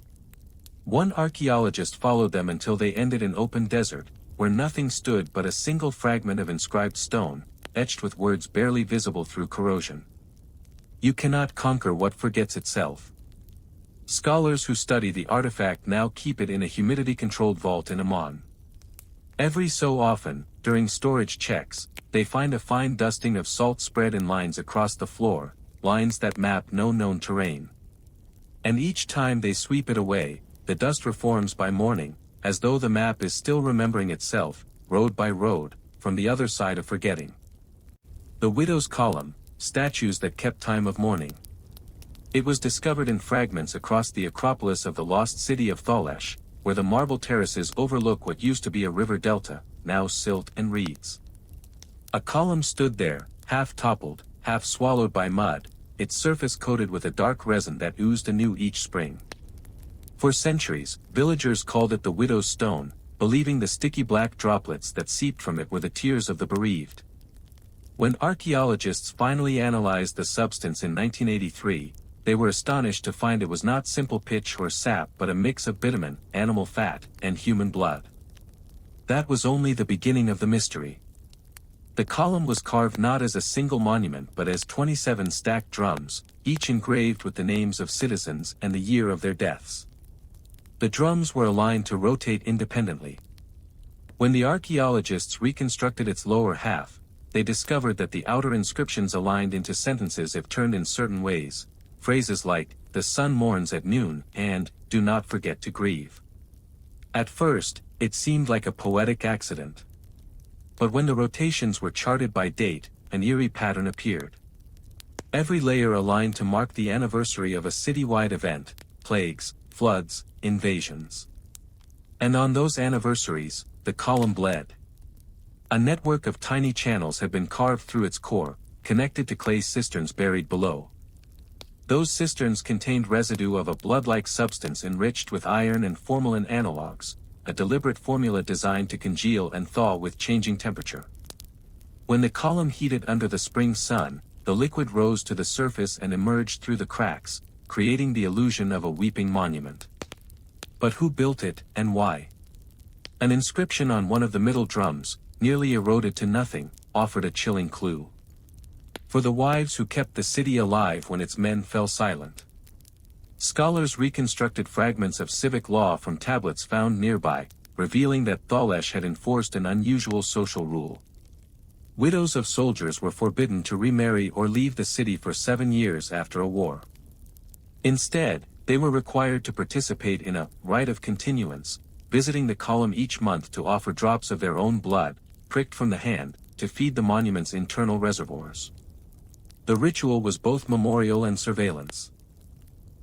One archaeologist followed them until they ended in open desert, where nothing stood but a single fragment of inscribed stone, etched with words barely visible through corrosion. You cannot conquer what forgets itself. Scholars who study the artifact now keep it in a humidity-controlled vault in Amman. Every so often, during storage checks, they find a fine dusting of salt spread in lines across the floor, lines that map no known terrain. And each time they sweep it away, the dust reforms by morning, as though the map is still remembering itself, road by road, from the other side of forgetting. The widow's column, statues that kept time of mourning. It was discovered in fragments across the Acropolis of the lost city of Thalesh, where the marble terraces overlook what used to be a river delta, now silt and reeds. A column stood there, half toppled, half swallowed by mud, its surface coated with a dark resin that oozed anew each spring. For centuries, villagers called it the widow's stone, believing the sticky black droplets that seeped from it were the tears of the bereaved. When archaeologists finally analyzed the substance in 1983, they were astonished to find it was not simple pitch or sap but a mix of bitumen, animal fat, and human blood. That was only the beginning of the mystery. The column was carved not as a single monument but as 27 stacked drums, each engraved with the names of citizens and the year of their deaths. The drums were aligned to rotate independently. When the archaeologists reconstructed its lower half, they discovered that the outer inscriptions aligned into sentences if turned in certain ways, phrases like, "The sun mourns at noon," and, "Do not forget to grieve." At first, it seemed like a poetic accident. But when the rotations were charted by date, an eerie pattern appeared. Every layer aligned to mark the anniversary of a citywide event: plagues, floods, invasions. And on those anniversaries, the column bled. A network of tiny channels had been carved through its core, connected to clay cisterns buried below. Those cisterns contained residue of a blood-like substance enriched with iron and formalin analogues, a deliberate formula designed to congeal and thaw with changing temperature. When the column heated under the spring sun, the liquid rose to the surface and emerged through the cracks, creating the illusion of a weeping monument. But who built it, and why? An inscription on one of the middle drums, nearly eroded to nothing, offered a chilling clue. For the wives who kept the city alive when its men fell silent. Scholars reconstructed fragments of civic law from tablets found nearby, revealing that Thalesh had enforced an unusual social rule. Widows of soldiers were forbidden to remarry or leave the city for 7 years after a war. Instead, they were required to participate in a rite of continuance, visiting the column each month to offer drops of their own blood, pricked from the hand, to feed the monument's internal reservoirs. The ritual was both memorial and surveillance.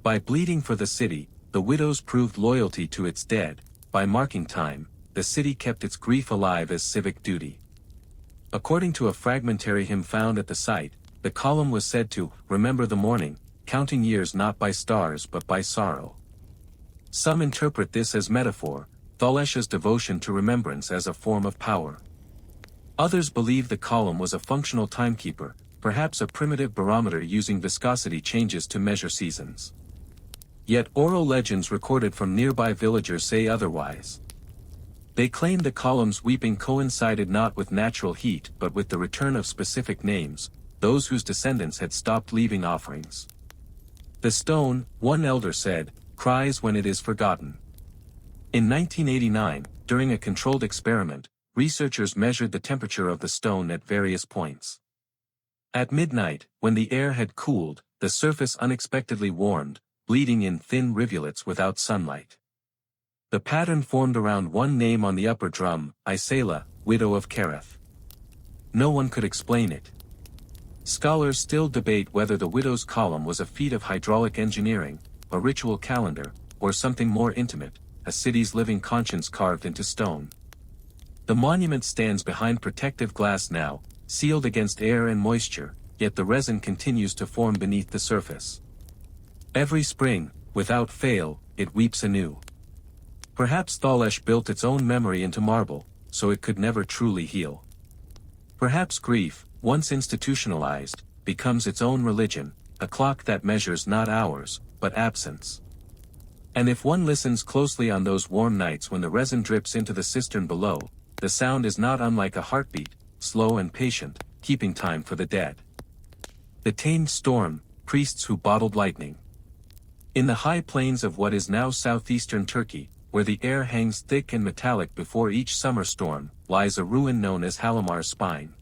By bleeding for the city, the widows proved loyalty to its dead. By marking time, the city kept its grief alive as civic duty. According to a fragmentary hymn found at the site, the column was said to remember the morning, counting years not by stars but by sorrow. Some interpret this as metaphor, Thalesh's devotion to remembrance as a form of power. Others believe the column was a functional timekeeper, perhaps a primitive barometer using viscosity changes to measure seasons. Yet oral legends recorded from nearby villagers say otherwise. They claim the column's weeping coincided not with natural heat but with the return of specific names, those whose descendants had stopped leaving offerings. The stone, one elder said, cries when it is forgotten. In 1989, during a controlled experiment, researchers measured the temperature of the stone at various points. At midnight, when the air had cooled, the surface unexpectedly warmed, bleeding in thin rivulets without sunlight. The pattern formed around one name on the upper drum, Isela, widow of Kereth. No one could explain it. Scholars still debate whether the widow's column was a feat of hydraulic engineering, a ritual calendar, or something more intimate, a city's living conscience carved into stone. The monument stands behind protective glass now, sealed against air and moisture, yet the resin continues to form beneath the surface. Every spring, without fail, it weeps anew. Perhaps Thalesh built its own memory into marble, so it could never truly heal. Perhaps grief, once institutionalized, becomes its own religion, a clock that measures not hours, but absence. And if one listens closely on those warm nights when the resin drips into the cistern below, the sound is not unlike a heartbeat, slow and patient, keeping time for the dead. The tamed storm, priests who bottled lightning. In the high plains of what is now southeastern Turkey, where the air hangs thick and metallic before each summer storm, lies a ruin known as Halamar's Spine.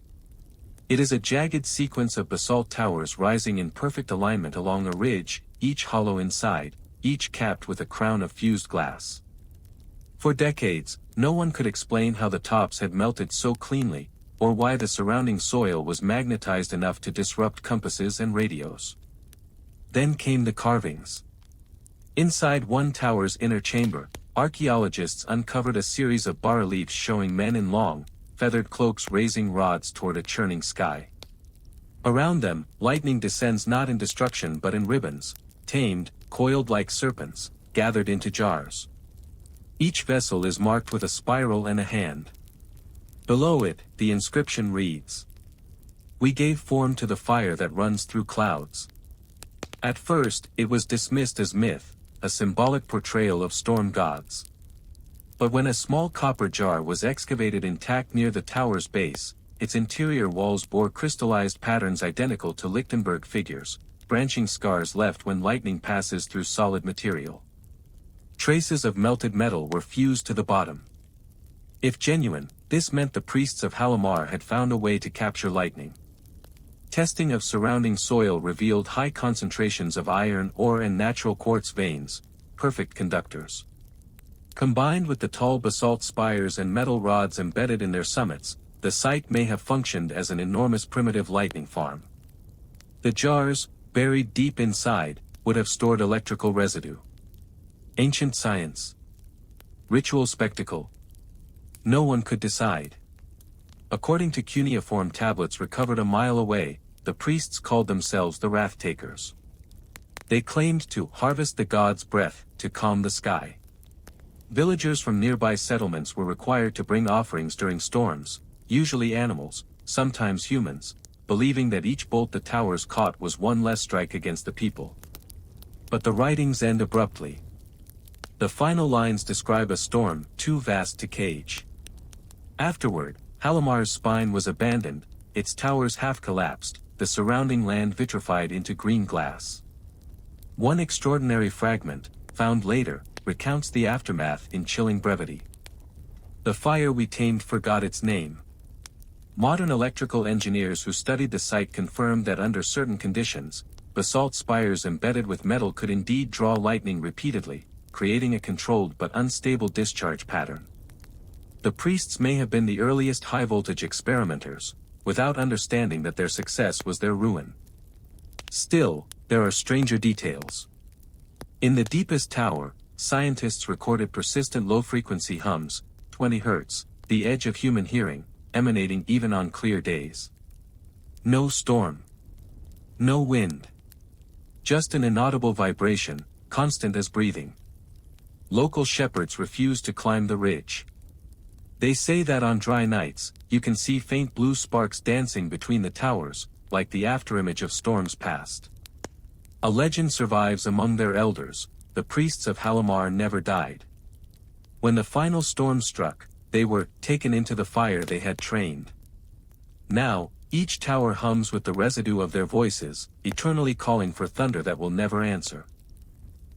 It is a jagged sequence of basalt towers rising in perfect alignment along a ridge, each hollow inside, each capped with a crown of fused glass. For decades, no one could explain how the tops had melted so cleanly, or why the surrounding soil was magnetized enough to disrupt compasses and radios. Then came the carvings. Inside one tower's inner chamber, archaeologists uncovered a series of bas-reliefs showing men in long, feathered cloaks raising rods toward a churning sky. Around them, lightning descends not in destruction but in ribbons, tamed, coiled like serpents, gathered into jars. Each vessel is marked with a spiral and a hand. Below it, the inscription reads, "We gave form to the fire that runs through clouds." At first, it was dismissed as myth, a symbolic portrayal of storm gods. But when a small copper jar was excavated intact near the tower's base, its interior walls bore crystallized patterns identical to Lichtenberg figures, branching scars left when lightning passes through solid material. Traces of melted metal were fused to the bottom. If genuine, this meant the priests of Halamar had found a way to capture lightning. Testing of surrounding soil revealed high concentrations of iron ore and natural quartz veins, perfect conductors. Combined with the tall basalt spires and metal rods embedded in their summits, the site may have functioned as an enormous primitive lightning farm. The jars, buried deep inside, would have stored electrical residue. Ancient science. Ritual spectacle. No one could decide. According to cuneiform tablets recovered a mile away, the priests called themselves the Wrath Takers. They claimed to harvest the god's breath to calm the sky. Villagers from nearby settlements were required to bring offerings during storms, usually animals, sometimes humans, believing that each bolt the towers caught was one less strike against the people. But the writings end abruptly. The final lines describe a storm too vast to cage. Afterward, Halamar's spine was abandoned, its towers half collapsed, the surrounding land vitrified into green glass. One extraordinary fragment, found later, recounts the aftermath in chilling brevity. The fire we tamed forgot its name. Modern electrical engineers who studied the site confirmed that under certain conditions, basalt spires embedded with metal could indeed draw lightning repeatedly, creating a controlled but unstable discharge pattern. The priests may have been the earliest high-voltage experimenters, without understanding that their success was their ruin. Still, there are stranger details. In the deepest tower, scientists recorded persistent low-frequency hums, 20 Hz, the edge of human hearing, emanating even on clear days. No storm. No wind. Just an inaudible vibration, constant as breathing. Local shepherds refuse to climb the ridge. They say that on dry nights, you can see faint blue sparks dancing between the towers, like the afterimage of storms past. A legend survives among their elders, the priests of Halamar never died. When the final storm struck, they were taken into the fire they had trained. Now, each tower hums with the residue of their voices, eternally calling for thunder that will never answer.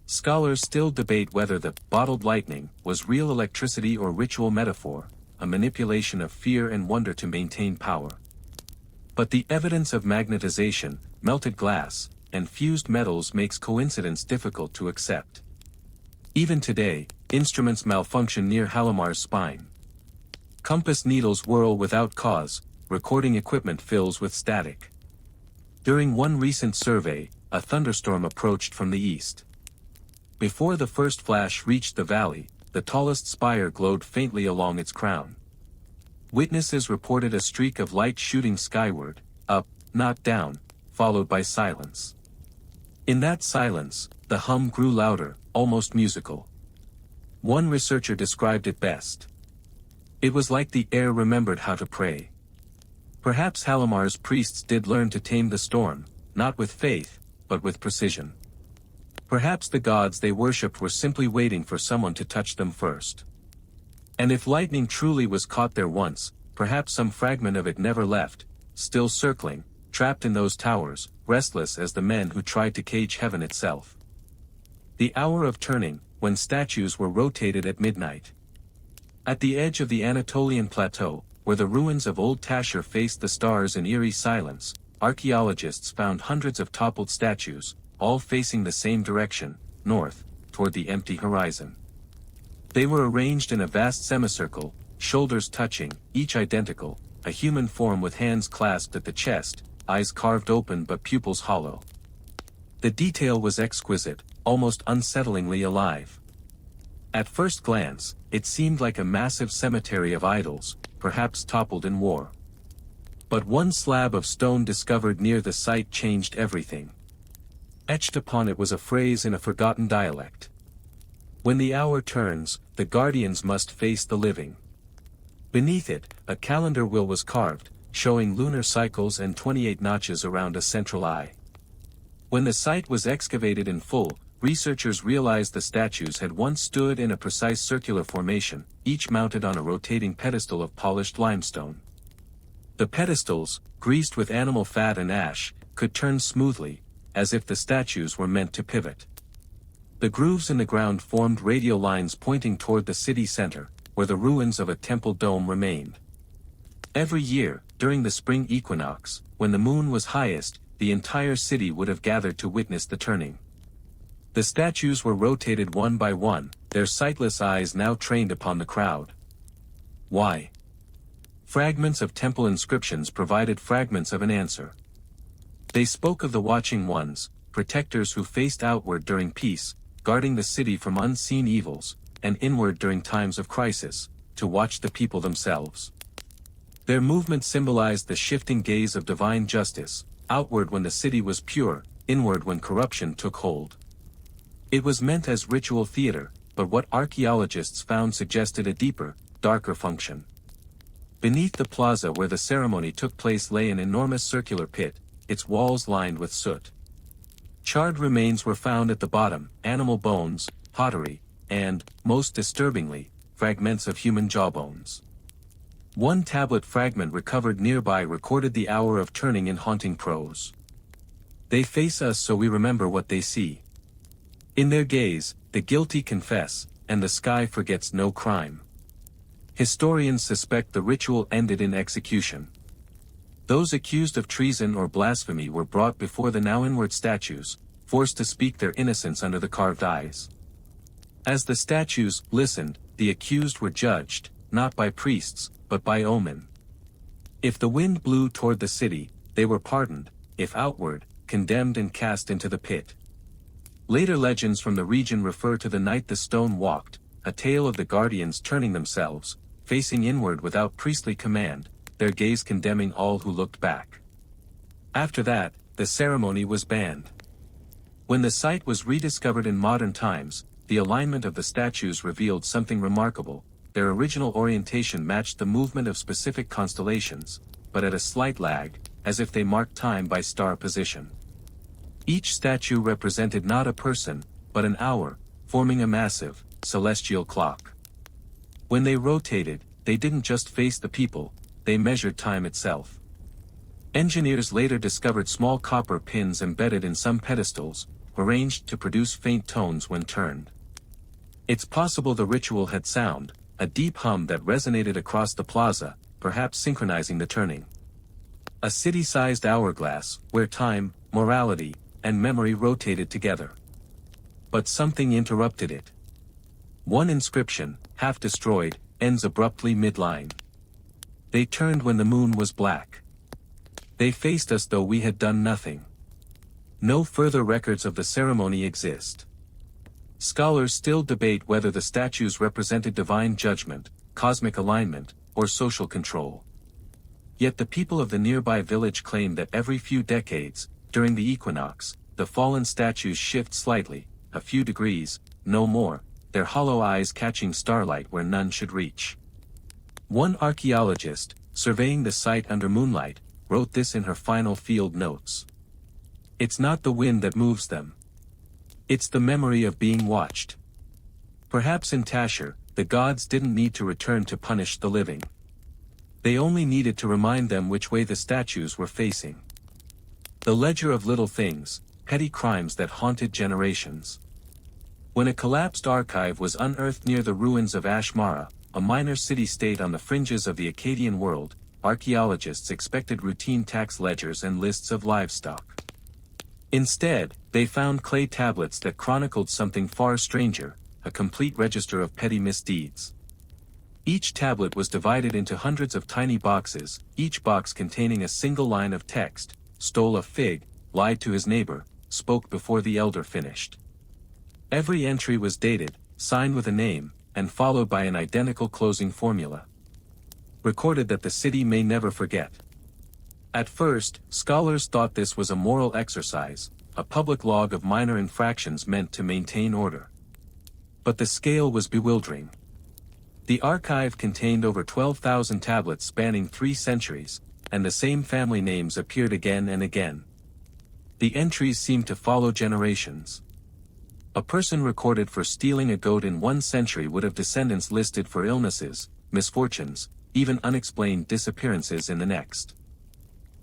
Scholars still debate whether the bottled lightning was real electricity or ritual metaphor, a manipulation of fear and wonder to maintain power. But the evidence of magnetization, melted glass, and fused metals makes coincidence difficult to accept. Even today, instruments malfunction near Halamar's spine. Compass needles whirl without cause, recording equipment fills with static. During one recent survey, a thunderstorm approached from the east. Before the first flash reached the valley, the tallest spire glowed faintly along its crown. Witnesses reported a streak of light shooting skyward, up, not down, followed by silence. In that silence, the hum grew louder, almost musical. One researcher described it best. It was like the air remembered how to pray. Perhaps Halamar's priests did learn to tame the storm, not with faith, but with precision. Perhaps the gods they worshipped were simply waiting for someone to touch them first. And if lightning truly was caught there once, perhaps some fragment of it never left, still circling, trapped in those towers, restless as the men who tried to cage heaven itself. The hour of turning, when statues were rotated at midnight. At the edge of the Anatolian plateau, where the ruins of old Tashur faced the stars in eerie silence, archaeologists found hundreds of toppled statues, all facing the same direction, north, toward the empty horizon. They were arranged in a vast semicircle, shoulders touching, each identical, a human form with hands clasped at the chest, eyes carved open but pupils hollow. The detail was exquisite, almost unsettlingly alive. At first glance, it seemed like a massive cemetery of idols, perhaps toppled in war. But one slab of stone discovered near the site changed everything. Etched upon it was a phrase in a forgotten dialect. When the hour turns, the guardians must face the living. Beneath it, a calendar wheel was carved, showing lunar cycles and 28 notches around a central eye. When the site was excavated in full, researchers realized the statues had once stood in a precise circular formation, each mounted on a rotating pedestal of polished limestone. The pedestals, greased with animal fat and ash, could turn smoothly, as if the statues were meant to pivot. The grooves in the ground formed radial lines pointing toward the city center, where the ruins of a temple dome remained. Every year, during the spring equinox, when the moon was highest, the entire city would have gathered to witness the turning. The statues were rotated one by one, their sightless eyes now trained upon the crowd. Why? Fragments of temple inscriptions provided fragments of an answer. They spoke of the watching ones, protectors who faced outward during peace, guarding the city from unseen evils, and inward during times of crisis, to watch the people themselves. Their movement symbolized the shifting gaze of divine justice, outward when the city was pure, inward when corruption took hold. It was meant as ritual theater, but what archaeologists found suggested a deeper, darker function. Beneath the plaza where the ceremony took place lay an enormous circular pit, its walls lined with soot. Charred remains were found at the bottom, animal bones, pottery, and, most disturbingly, fragments of human jawbones. One tablet fragment recovered nearby recorded the hour of turning in haunting prose. They face us so we remember what they see. In their gaze, the guilty confess, and the sky forgets no crime. Historians suspect the ritual ended in execution. Those accused of treason or blasphemy were brought before the now inward statues, forced to speak their innocence under the carved eyes. As the statues listened, the accused were judged, not by priests, but by omen. If the wind blew toward the city, they were pardoned; if outward, condemned and cast into the pit. Later legends from the region refer to the night the stone walked, a tale of the guardians turning themselves, facing inward without priestly command, their gaze condemning all who looked back. After that, the ceremony was banned. When the site was rediscovered in modern times, the alignment of the statues revealed something remarkable. Their original orientation matched the movement of specific constellations, but at a slight lag, as if they marked time by star position. Each statue represented not a person, but an hour, forming a massive, celestial clock. When they rotated, they didn't just face the people, they measured time itself. Engineers later discovered small copper pins embedded in some pedestals, arranged to produce faint tones when turned. It's possible the ritual had sound, a deep hum that resonated across the plaza, perhaps synchronizing the turning. A city-sized hourglass, where time, morality, and memory rotated together. But something interrupted it. One inscription, half destroyed, ends abruptly mid-line. They turned when the moon was black. They faced us though we had done nothing. No further records of the ceremony exist. Scholars still debate whether the statues represented divine judgment, cosmic alignment, or social control. Yet the people of the nearby village claim that every few decades, during the equinox, the fallen statues shift slightly, a few degrees, no more, their hollow eyes catching starlight where none should reach. One archaeologist, surveying the site under moonlight, wrote this in her final field notes. It's not the wind that moves them. It's the memory of being watched. Perhaps in Tasher, the gods didn't need to return to punish the living. They only needed to remind them which way the statues were facing. The ledger of little things, petty crimes that haunted generations. When a collapsed archive was unearthed near the ruins of Ashmara, a minor city-state on the fringes of the Akkadian world, archaeologists expected routine tax ledgers and lists of livestock. Instead, they found clay tablets that chronicled something far stranger, a complete register of petty misdeeds. Each tablet was divided into hundreds of tiny boxes, each box containing a single line of text: stole a fig, lied to his neighbor, spoke before the elder finished. Every entry was dated, signed with a name, and followed by an identical closing formula. Recorded that the city may never forget. At first, scholars thought this was a moral exercise, a public log of minor infractions meant to maintain order. But the scale was bewildering. The archive contained over 12,000 tablets spanning 3 centuries, and the same family names appeared again and again. The entries seemed to follow generations. A person recorded for stealing a goat in 1 century would have descendants listed for illnesses, misfortunes, even unexplained disappearances in the next.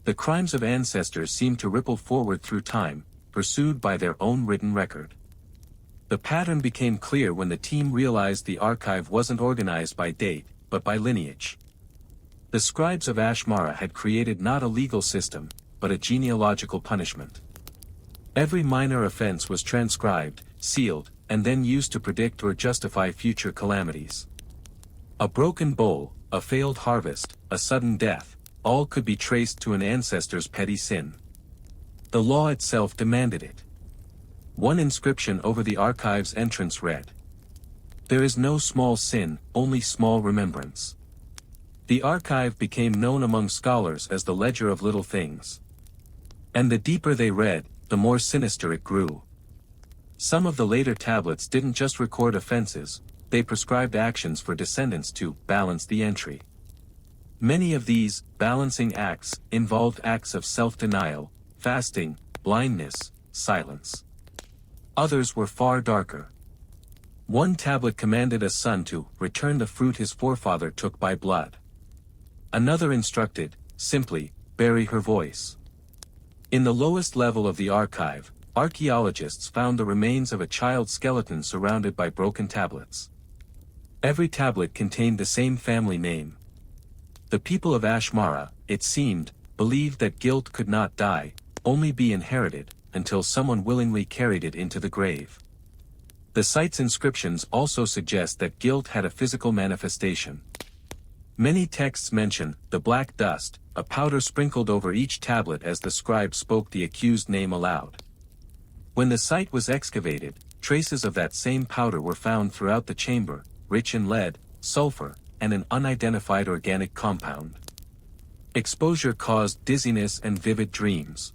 The crimes of ancestors seemed to ripple forward through time, pursued by their own written record. The pattern became clear when the team realized the archive wasn't organized by date, but by lineage. The scribes of Ashmara had created not a legal system, but a genealogical punishment. Every minor offense was transcribed, sealed, and then used to predict or justify future calamities. A broken bowl, a failed harvest, a sudden death, all could be traced to an ancestor's petty sin. The law itself demanded it. One inscription over the archive's entrance read, "There is no small sin, only small remembrance." The archive became known among scholars as the Ledger of Little Things. And the deeper they read, the more sinister it grew. Some of the later tablets didn't just record offenses, they prescribed actions for descendants to balance the entry. Many of these balancing acts involved acts of self-denial, fasting, blindness, silence. Others were far darker. One tablet commanded a son to return the fruit his forefather took by blood. Another instructed, simply, bury her voice. In the lowest level of the archive, archaeologists found the remains of a child's skeleton surrounded by broken tablets. Every tablet contained the same family name. The people of Ashmara, it seemed, believed that guilt could not die, only be inherited, until someone willingly carried it into the grave. The site's inscriptions also suggest that guilt had a physical manifestation. Many texts mention the black dust, a powder sprinkled over each tablet as the scribe spoke the accused name aloud. When the site was excavated, traces of that same powder were found throughout the chamber, rich in lead, sulfur, and an unidentified organic compound. Exposure caused dizziness and vivid dreams.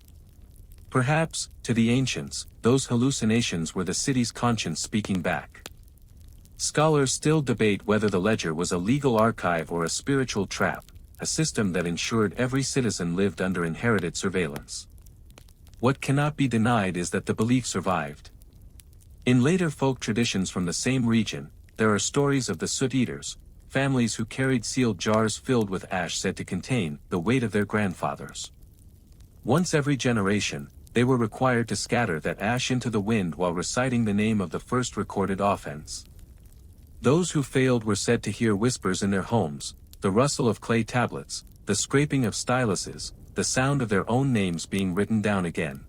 Perhaps, to the ancients, those hallucinations were the city's conscience speaking back. Scholars still debate whether the ledger was a legal archive or a spiritual trap, a system that ensured every citizen lived under inherited surveillance. What cannot be denied is that the belief survived. In later folk traditions from the same region, there are stories of the soot eaters, families who carried sealed jars filled with ash said to contain the weight of their grandfathers. Once every generation, they were required to scatter that ash into the wind while reciting the name of the first recorded offense. Those who failed were said to hear whispers in their homes, the rustle of clay tablets, the scraping of styluses, the sound of their own names being written down again.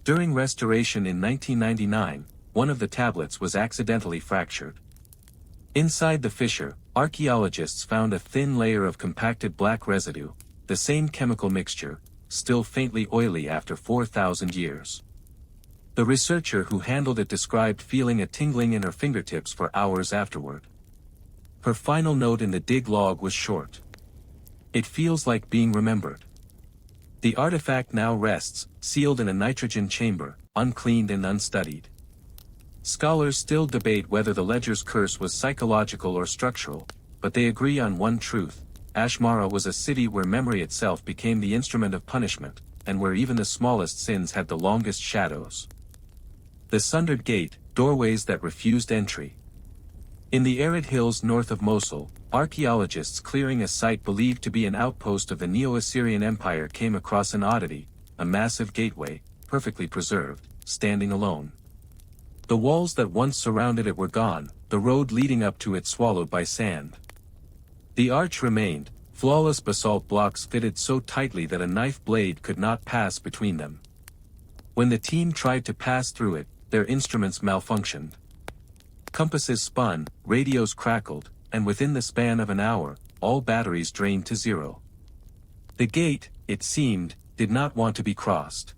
During restoration in 1999, one of the tablets was accidentally fractured. Inside the fissure, archaeologists found a thin layer of compacted black residue, the same chemical mixture, still faintly oily after 4,000 years. The researcher who handled it described feeling a tingling in her fingertips for hours afterward. Her final note in the dig log was short. "It feels like being remembered." The artifact now rests, sealed in a nitrogen chamber, uncleaned and unstudied. Scholars still debate whether the ledger's curse was psychological or structural, but they agree on one truth: Ashmara was a city where memory itself became the instrument of punishment, and where even the smallest sins had the longest shadows. The sundered gate, doorways that refused entry. In the arid hills north of Mosul, archaeologists clearing a site believed to be an outpost of the Neo-Assyrian Empire came across an oddity, a massive gateway, perfectly preserved, standing alone. The walls that once surrounded it were gone, the road leading up to it swallowed by sand. The arch remained, flawless basalt blocks fitted so tightly that a knife blade could not pass between them. When the team tried to pass through it, their instruments malfunctioned. Compasses spun, radios crackled, and within the span of an hour, all batteries drained to zero. The gate, it seemed, did not want to be crossed.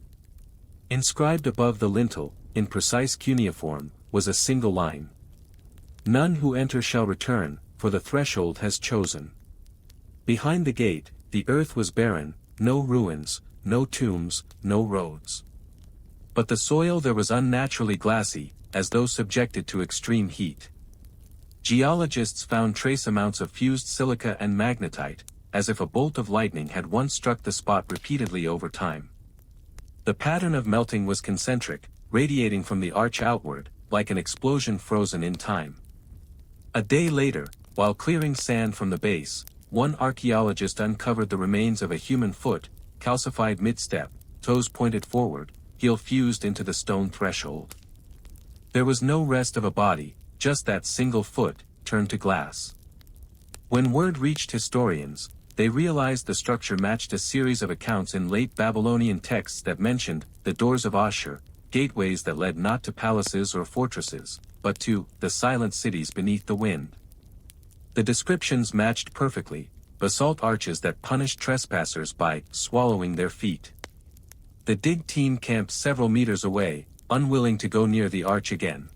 Inscribed above the lintel, in precise cuneiform, was a single line. "None who enter shall return, for the threshold has chosen." Behind the gate, the earth was barren, no ruins, no tombs, no roads. But the soil there was unnaturally glassy, as though subjected to extreme heat. Geologists found trace amounts of fused silica and magnetite, as if a bolt of lightning had once struck the spot repeatedly over time. The pattern of melting was concentric, radiating from the arch outward, like an explosion frozen in time. A day later, while clearing sand from the base, one archaeologist uncovered the remains of a human foot, calcified mid-step, toes pointed forward, heel fused into the stone threshold. There was no rest of a body, just that single foot, turned to glass. When word reached historians, they realized the structure matched a series of accounts in late Babylonian texts that mentioned the doors of Ashur, gateways that led not to palaces or fortresses, but to the silent cities beneath the wind. The descriptions matched perfectly, basalt arches that punished trespassers by swallowing their feet. The dig team camped several meters away, unwilling to go near the arch again.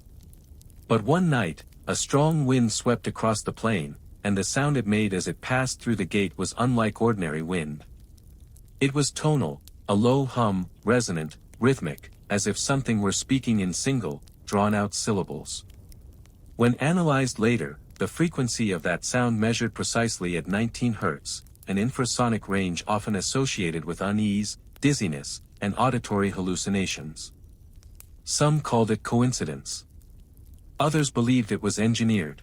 But one night, a strong wind swept across the plain, and the sound it made as it passed through the gate was unlike ordinary wind. It was tonal, a low hum, resonant, rhythmic, as if something were speaking in single, drawn-out syllables. When analyzed later, the frequency of that sound measured precisely at 19 Hz, an infrasonic range often associated with unease, dizziness, and auditory hallucinations. Some called it coincidence. Others believed it was engineered.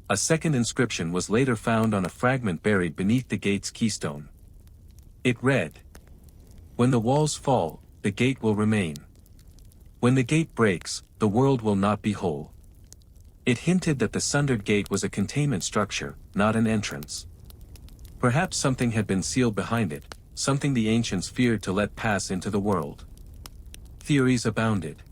A second inscription was later found on a fragment buried beneath the gate's keystone. It read, "When the walls fall, the gate will remain. When the gate breaks, the world will not be whole." It hinted that the sundered gate was a containment structure, not an entrance. Perhaps something had been sealed behind it, something the ancients feared to let pass into the world. Theories abounded.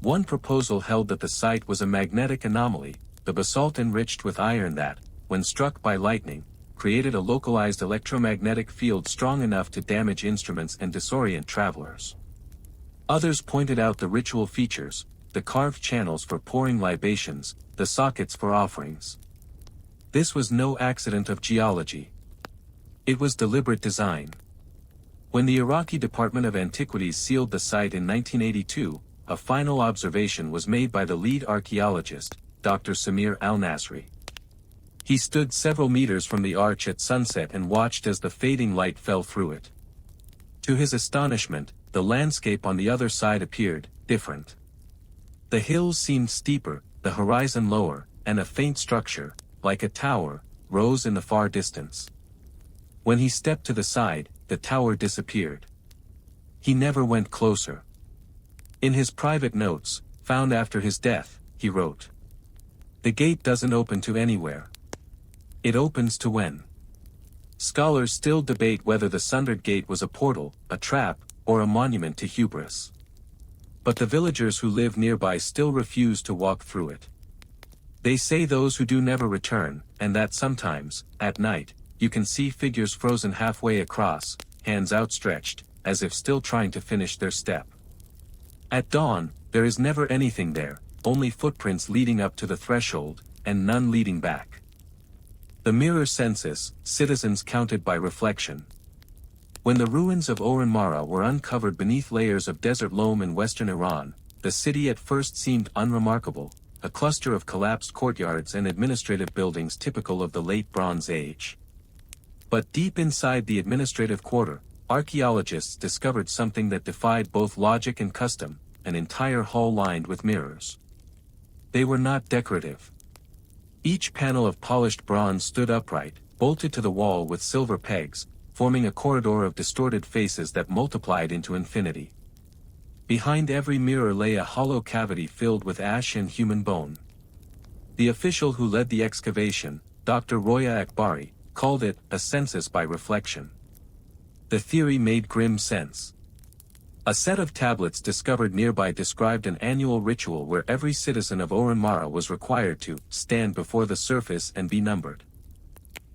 One proposal held that the site was a magnetic anomaly, the basalt enriched with iron that, when struck by lightning, created a localized electromagnetic field strong enough to damage instruments and disorient travelers. Others pointed out the ritual features, the carved channels for pouring libations, the sockets for offerings. This was no accident of geology. It was deliberate design. When the Iraqi Department of Antiquities sealed the site in 1982, a final observation was made by the lead archaeologist, Dr. Samir al-Nasri. He stood several meters from the arch at sunset and watched as the fading light fell through it. To his astonishment, the landscape on the other side appeared different. The hills seemed steeper, the horizon lower, and a faint structure, like a tower, rose in the far distance. When he stepped to the side, the tower disappeared. He never went closer. In his private notes, found after his death, he wrote, "The gate doesn't open to anywhere. It opens to when." Scholars still debate whether the sundered gate was a portal, a trap, or a monument to hubris. But the villagers who live nearby still refuse to walk through it. They say those who do never return, and that sometimes, at night, you can see figures frozen halfway across, hands outstretched, as if still trying to finish their step. At dawn, there is never anything there, only footprints leading up to the threshold, and none leading back. The mirror census, citizens counted by reflection. When the ruins of Oran Mara were uncovered beneath layers of desert loam in western Iran, the city at first seemed unremarkable, a cluster of collapsed courtyards and administrative buildings typical of the late Bronze Age. But deep inside the administrative quarter, archaeologists discovered something that defied both logic and custom, an entire hall lined with mirrors. They were not decorative. Each panel of polished bronze stood upright, bolted to the wall with silver pegs, forming a corridor of distorted faces that multiplied into infinity. Behind every mirror lay a hollow cavity filled with ash and human bone. The official who led the excavation, Dr. Roya Akbari, called it a census by reflection. The theory made grim sense. A set of tablets discovered nearby described an annual ritual where every citizen of Oran Mara was required to stand before the surface and be numbered.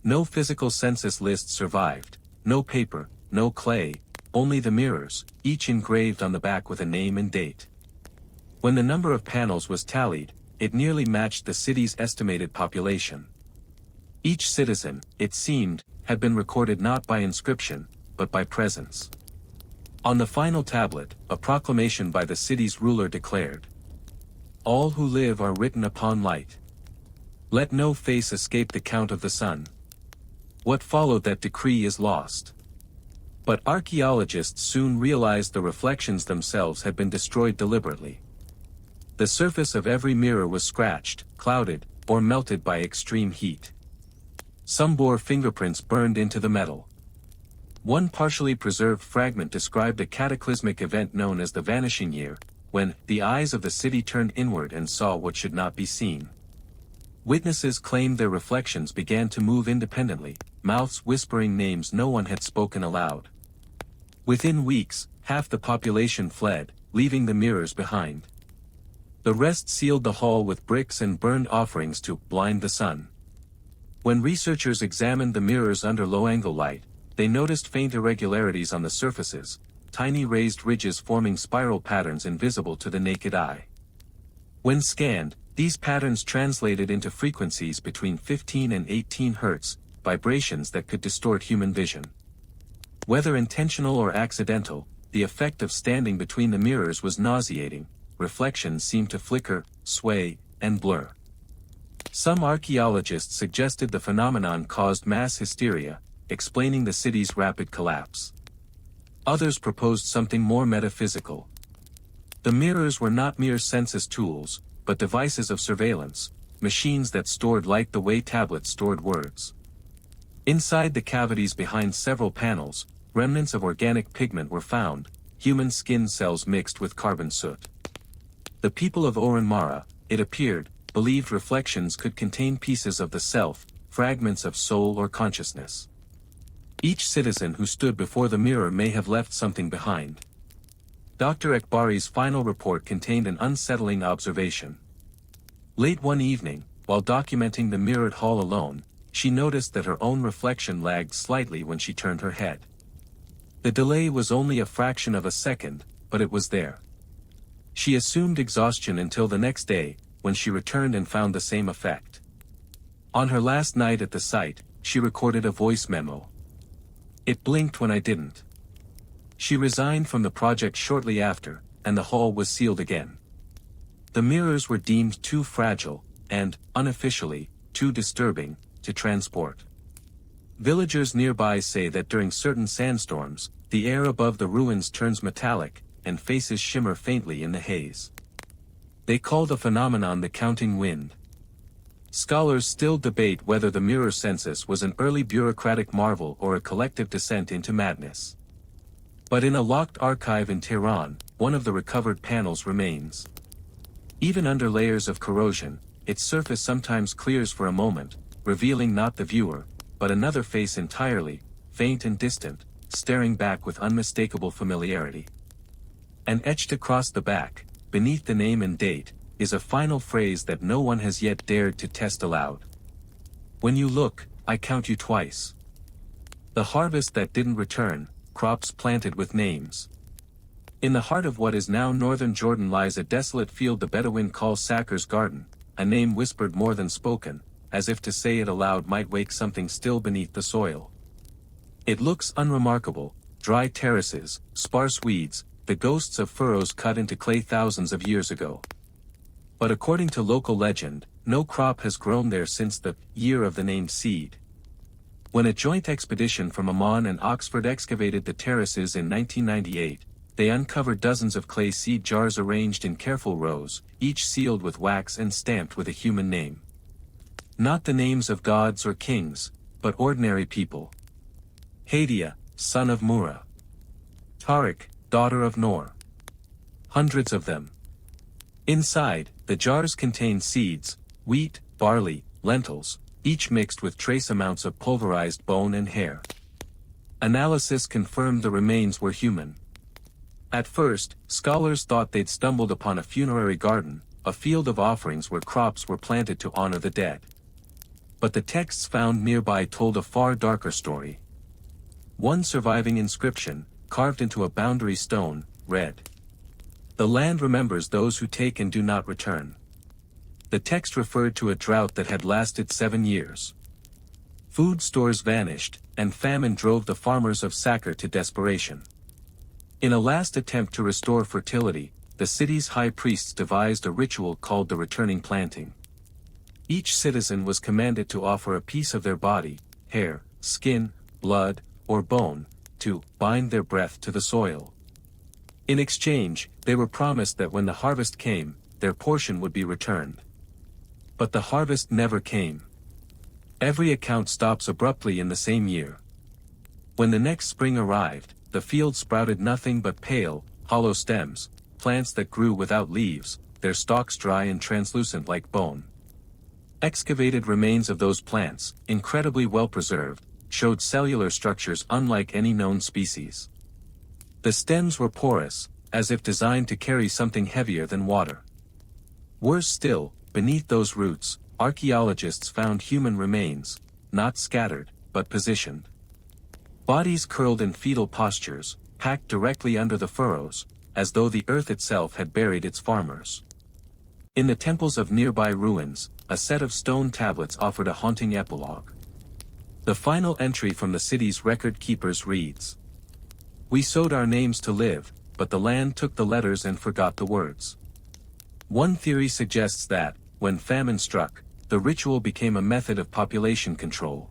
No physical census list survived, no paper, no clay, only the mirrors, each engraved on the back with a name and date. When the number of panels was tallied, it nearly matched the city's estimated population. Each citizen, it seemed, had been recorded not by inscription, but by presence. On the final tablet, a proclamation by the city's ruler declared, "All who live are written upon light. Let no face escape the count of the sun." What followed that decree is lost. But archaeologists soon realized the reflections themselves had been destroyed deliberately. The surface of every mirror was scratched, clouded, or melted by extreme heat. Some bore fingerprints burned into the metal. One partially preserved fragment described a cataclysmic event known as the Vanishing Year, when the eyes of the city turned inward and saw what should not be seen. Witnesses claimed their reflections began to move independently, mouths whispering names no one had spoken aloud. Within weeks, half the population fled, leaving the mirrors behind. The rest sealed the hall with bricks and burned offerings to blind the sun. When researchers examined the mirrors under low-angle light, they noticed faint irregularities on the surfaces, tiny raised ridges forming spiral patterns invisible to the naked eye. When scanned, these patterns translated into frequencies between 15 and 18 Hz, vibrations that could distort human vision. Whether intentional or accidental, the effect of standing between the mirrors was nauseating. Reflections seemed to flicker, sway, and blur. Some archaeologists suggested the phenomenon caused mass hysteria, explaining the city's rapid collapse. Others proposed something more metaphysical. The mirrors were not mere census tools, but devices of surveillance, machines that stored light the way tablets stored words. Inside the cavities behind several panels, remnants of organic pigment were found, human skin cells mixed with carbon soot. The people of Oranmara, it appeared, believed reflections could contain pieces of the self, fragments of soul or consciousness. Each citizen who stood before the mirror may have left something behind. Dr. Ekbari's final report contained an unsettling observation. Late one evening, while documenting the mirrored hall alone, she noticed that her own reflection lagged slightly when she turned her head. The delay was only a fraction of a second, but it was there. She assumed exhaustion until the next day, when she returned and found the same effect. On her last night at the site, she recorded a voice memo. "It blinked when I didn't." She resigned from the project shortly after, and the hall was sealed again. The mirrors were deemed too fragile, and, unofficially, too disturbing, to transport. Villagers nearby say that during certain sandstorms, the air above the ruins turns metallic, and faces shimmer faintly in the haze. They call the phenomenon the counting wind. Scholars still debate whether the mirror census was an early bureaucratic marvel or a collective descent into madness. But in a locked archive in Tehran, one of the recovered panels remains. Even under layers of corrosion, its surface sometimes clears for a moment, revealing not the viewer, but another face entirely, faint and distant, staring back with unmistakable familiarity. And etched across the back, beneath the name and date, is a final phrase that no one has yet dared to test aloud. "When you look, I count you twice." The harvest that didn't return, crops planted with names. In the heart of what is now northern Jordan lies a desolate field the Bedouin call Saker's Garden, a name whispered more than spoken, as if to say it aloud might wake something still beneath the soil. It looks unremarkable, dry terraces, sparse weeds, the ghosts of furrows cut into clay thousands of years ago. But according to local legend, no crop has grown there since the year of the named seed. When a joint expedition from Amman and Oxford excavated the terraces in 1998, they uncovered dozens of clay seed jars arranged in careful rows, each sealed with wax and stamped with a human name. Not the names of gods or kings, but ordinary people. Hadia, son of Murrah. Tariq, daughter of Nor. Hundreds of them. Inside, the jars contain seeds, wheat, barley, lentils, each mixed with trace amounts of pulverized bone and hair. Analysis confirmed the remains were human. At first, scholars thought they'd stumbled upon a funerary garden, a field of offerings where crops were planted to honor the dead. But the texts found nearby told a far darker story. One surviving inscription, carved into a boundary stone, read, "The land remembers those who take and do not return." The text referred to a drought that had lasted 7 years. Food stores vanished, and famine drove the farmers of Saker to desperation. In a last attempt to restore fertility, the city's high priests devised a ritual called the returning planting. Each citizen was commanded to offer a piece of their body, hair, skin, blood, or bone, to bind their breath to the soil. In exchange, they were promised that when the harvest came, their portion would be returned. But the harvest never came. Every account stops abruptly in the same year. When the next spring arrived, the field sprouted nothing but pale, hollow stems, plants that grew without leaves, their stalks dry and translucent like bone. Excavated remains of those plants, incredibly well preserved, showed cellular structures unlike any known species. The stems were porous, as if designed to carry something heavier than water. Worse still, beneath those roots, archaeologists found human remains, not scattered, but positioned. Bodies curled in fetal postures, packed directly under the furrows, as though the earth itself had buried its farmers. In the temples of nearby ruins, a set of stone tablets offered a haunting epilogue. The final entry from the city's record keepers reads, "We sowed our names to live, but the land took the letters and forgot the words." One theory suggests that, when famine struck, the ritual became a method of population control.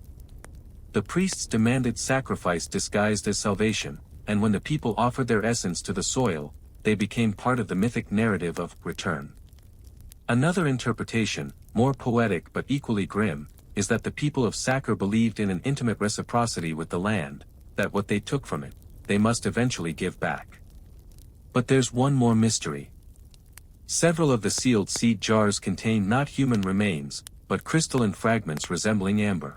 The priests demanded sacrifice disguised as salvation, and when the people offered their essence to the soil, they became part of the mythic narrative of return. Another interpretation, more poetic but equally grim, is that the people of Sakar believed in an intimate reciprocity with the land, that what they took from it, they must eventually give back. But there's one more mystery. Several of the sealed seed jars contain not human remains, but crystalline fragments resembling amber.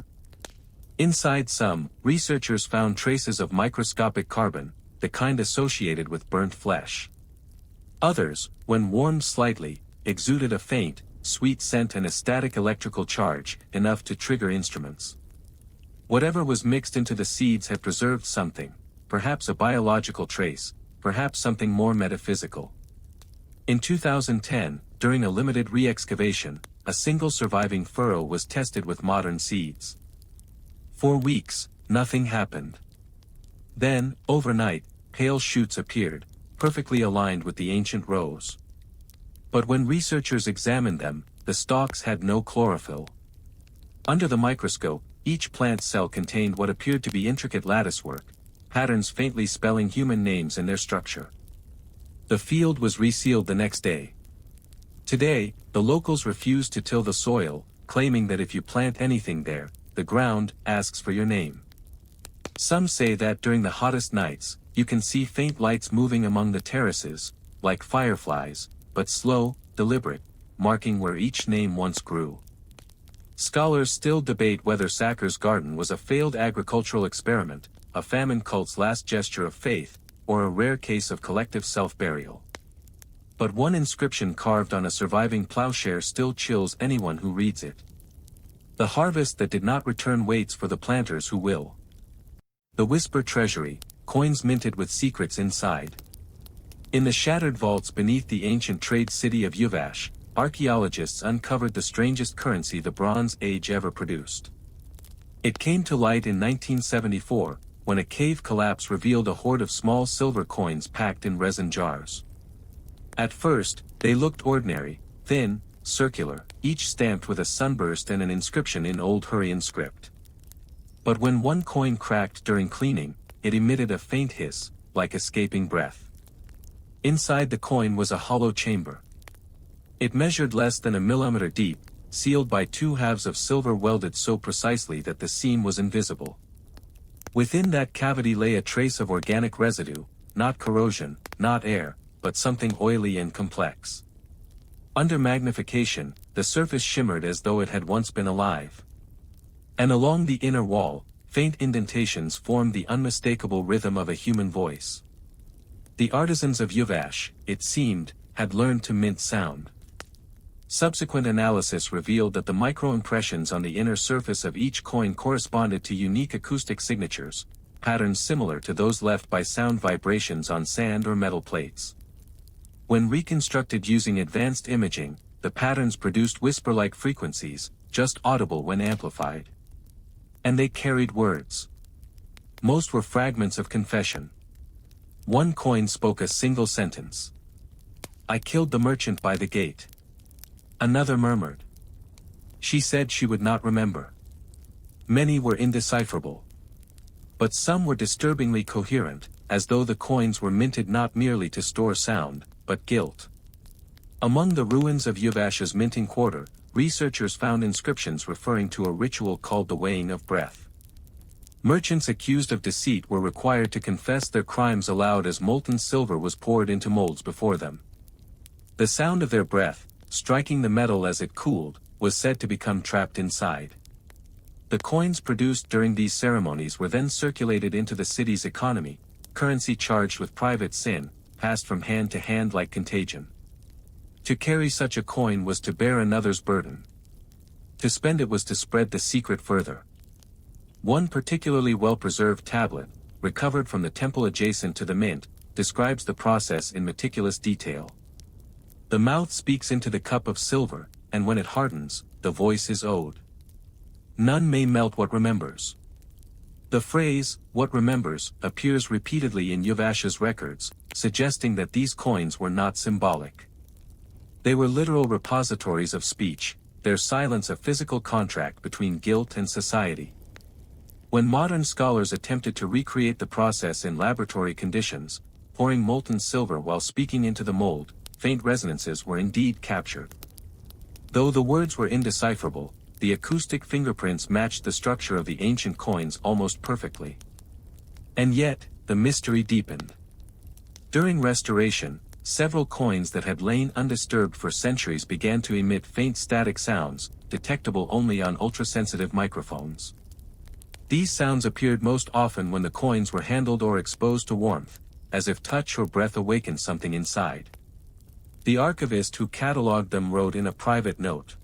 Inside some, researchers found traces of microscopic carbon, the kind associated with burnt flesh. Others, when warmed slightly, exuded a faint, sweet scent and a static electrical charge, enough to trigger instruments. Whatever was mixed into the seeds had preserved something, perhaps a biological trace, perhaps something more metaphysical. In 2010, during a limited re-excavation, a single surviving furrow was tested with modern seeds. For weeks, nothing happened. Then, overnight, pale shoots appeared, perfectly aligned with the ancient rows. But when researchers examined them, the stalks had no chlorophyll. Under the microscope, each plant cell contained what appeared to be intricate latticework, patterns faintly spelling human names in their structure. The field was resealed the next day. Today, the locals refuse to till the soil, claiming that if you plant anything there, the ground asks for your name. Some say that during the hottest nights, you can see faint lights moving among the terraces, like fireflies, but slow, deliberate, marking where each name once grew. Scholars still debate whether Sakar's garden was a failed agricultural experiment, a famine cult's last gesture of faith, or a rare case of collective self-burial. But one inscription carved on a surviving plowshare still chills anyone who reads it. The harvest that did not return waits for the planters who will. The Whisper Treasury, coins minted with secrets inside. In the shattered vaults beneath the ancient trade city of Yuvash, archaeologists uncovered the strangest currency the Bronze Age ever produced. It came to light in 1974, when a cave collapse revealed a hoard of small silver coins packed in resin jars. At first, they looked ordinary, thin, circular, each stamped with a sunburst and an inscription in Old Hurrian script. But when one coin cracked during cleaning, it emitted a faint hiss, like escaping breath. Inside the coin was a hollow chamber. It measured less than a millimeter deep, sealed by two halves of silver welded so precisely that the seam was invisible. Within that cavity lay a trace of organic residue, not corrosion, not air, but something oily and complex. Under magnification, the surface shimmered as though it had once been alive. And along the inner wall, faint indentations formed the unmistakable rhythm of a human voice. The artisans of Yuvash, it seemed, had learned to mint sound. Subsequent analysis revealed that the microimpressions on the inner surface of each coin corresponded to unique acoustic signatures, patterns similar to those left by sound vibrations on sand or metal plates. When reconstructed using advanced imaging, the patterns produced whisper-like frequencies, just audible when amplified. And they carried words. Most were fragments of confession. One coin spoke a single sentence. "I killed the merchant by the gate." Another murmured. "She said she would not remember." Many were indecipherable. But some were disturbingly coherent, as though the coins were minted not merely to store sound, but guilt. Among the ruins of Yuvash's minting quarter, researchers found inscriptions referring to a ritual called the weighing of breath. Merchants accused of deceit were required to confess their crimes aloud as molten silver was poured into molds before them. The sound of their breath, striking the metal as it cooled, was said to become trapped inside. The coins produced during these ceremonies were then circulated into the city's economy, currency charged with private sin, passed from hand to hand like contagion. To carry such a coin was to bear another's burden. To spend it was to spread the secret further. One particularly well-preserved tablet, recovered from the temple adjacent to the mint, describes the process in meticulous detail. The mouth speaks into the cup of silver, and when it hardens, the voice is owed. None may melt what remembers. The phrase, "what remembers," appears repeatedly in Yuvash's records, suggesting that these coins were not symbolic. They were literal repositories of speech, their silence a physical contract between guilt and society. When modern scholars attempted to recreate the process in laboratory conditions, pouring molten silver while speaking into the mold, faint resonances were indeed captured. Though the words were indecipherable, the acoustic fingerprints matched the structure of the ancient coins almost perfectly. And yet, the mystery deepened. During restoration, several coins that had lain undisturbed for centuries began to emit faint static sounds, detectable only on ultrasensitive microphones. These sounds appeared most often when the coins were handled or exposed to warmth, as if touch or breath awakened something inside. The archivist who catalogued them wrote in a private note,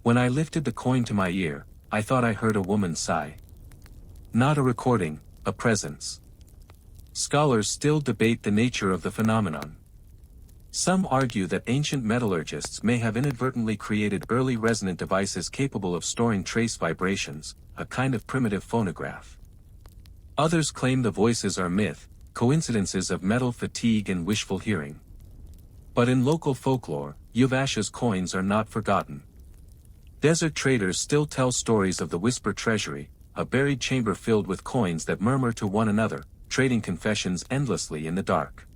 "When I lifted the coin to my ear, I thought I heard a woman sigh. Not a recording, a presence." Scholars still debate the nature of the phenomenon. Some argue that ancient metallurgists may have inadvertently created early resonant devices capable of storing trace vibrations, a kind of primitive phonograph. Others claim the voices are myth, coincidences of metal fatigue and wishful hearing. But in local folklore, Yuvash's coins are not forgotten. Desert traders still tell stories of the Whisper Treasury, a buried chamber filled with coins that murmur to one another, trading confessions endlessly in the dark.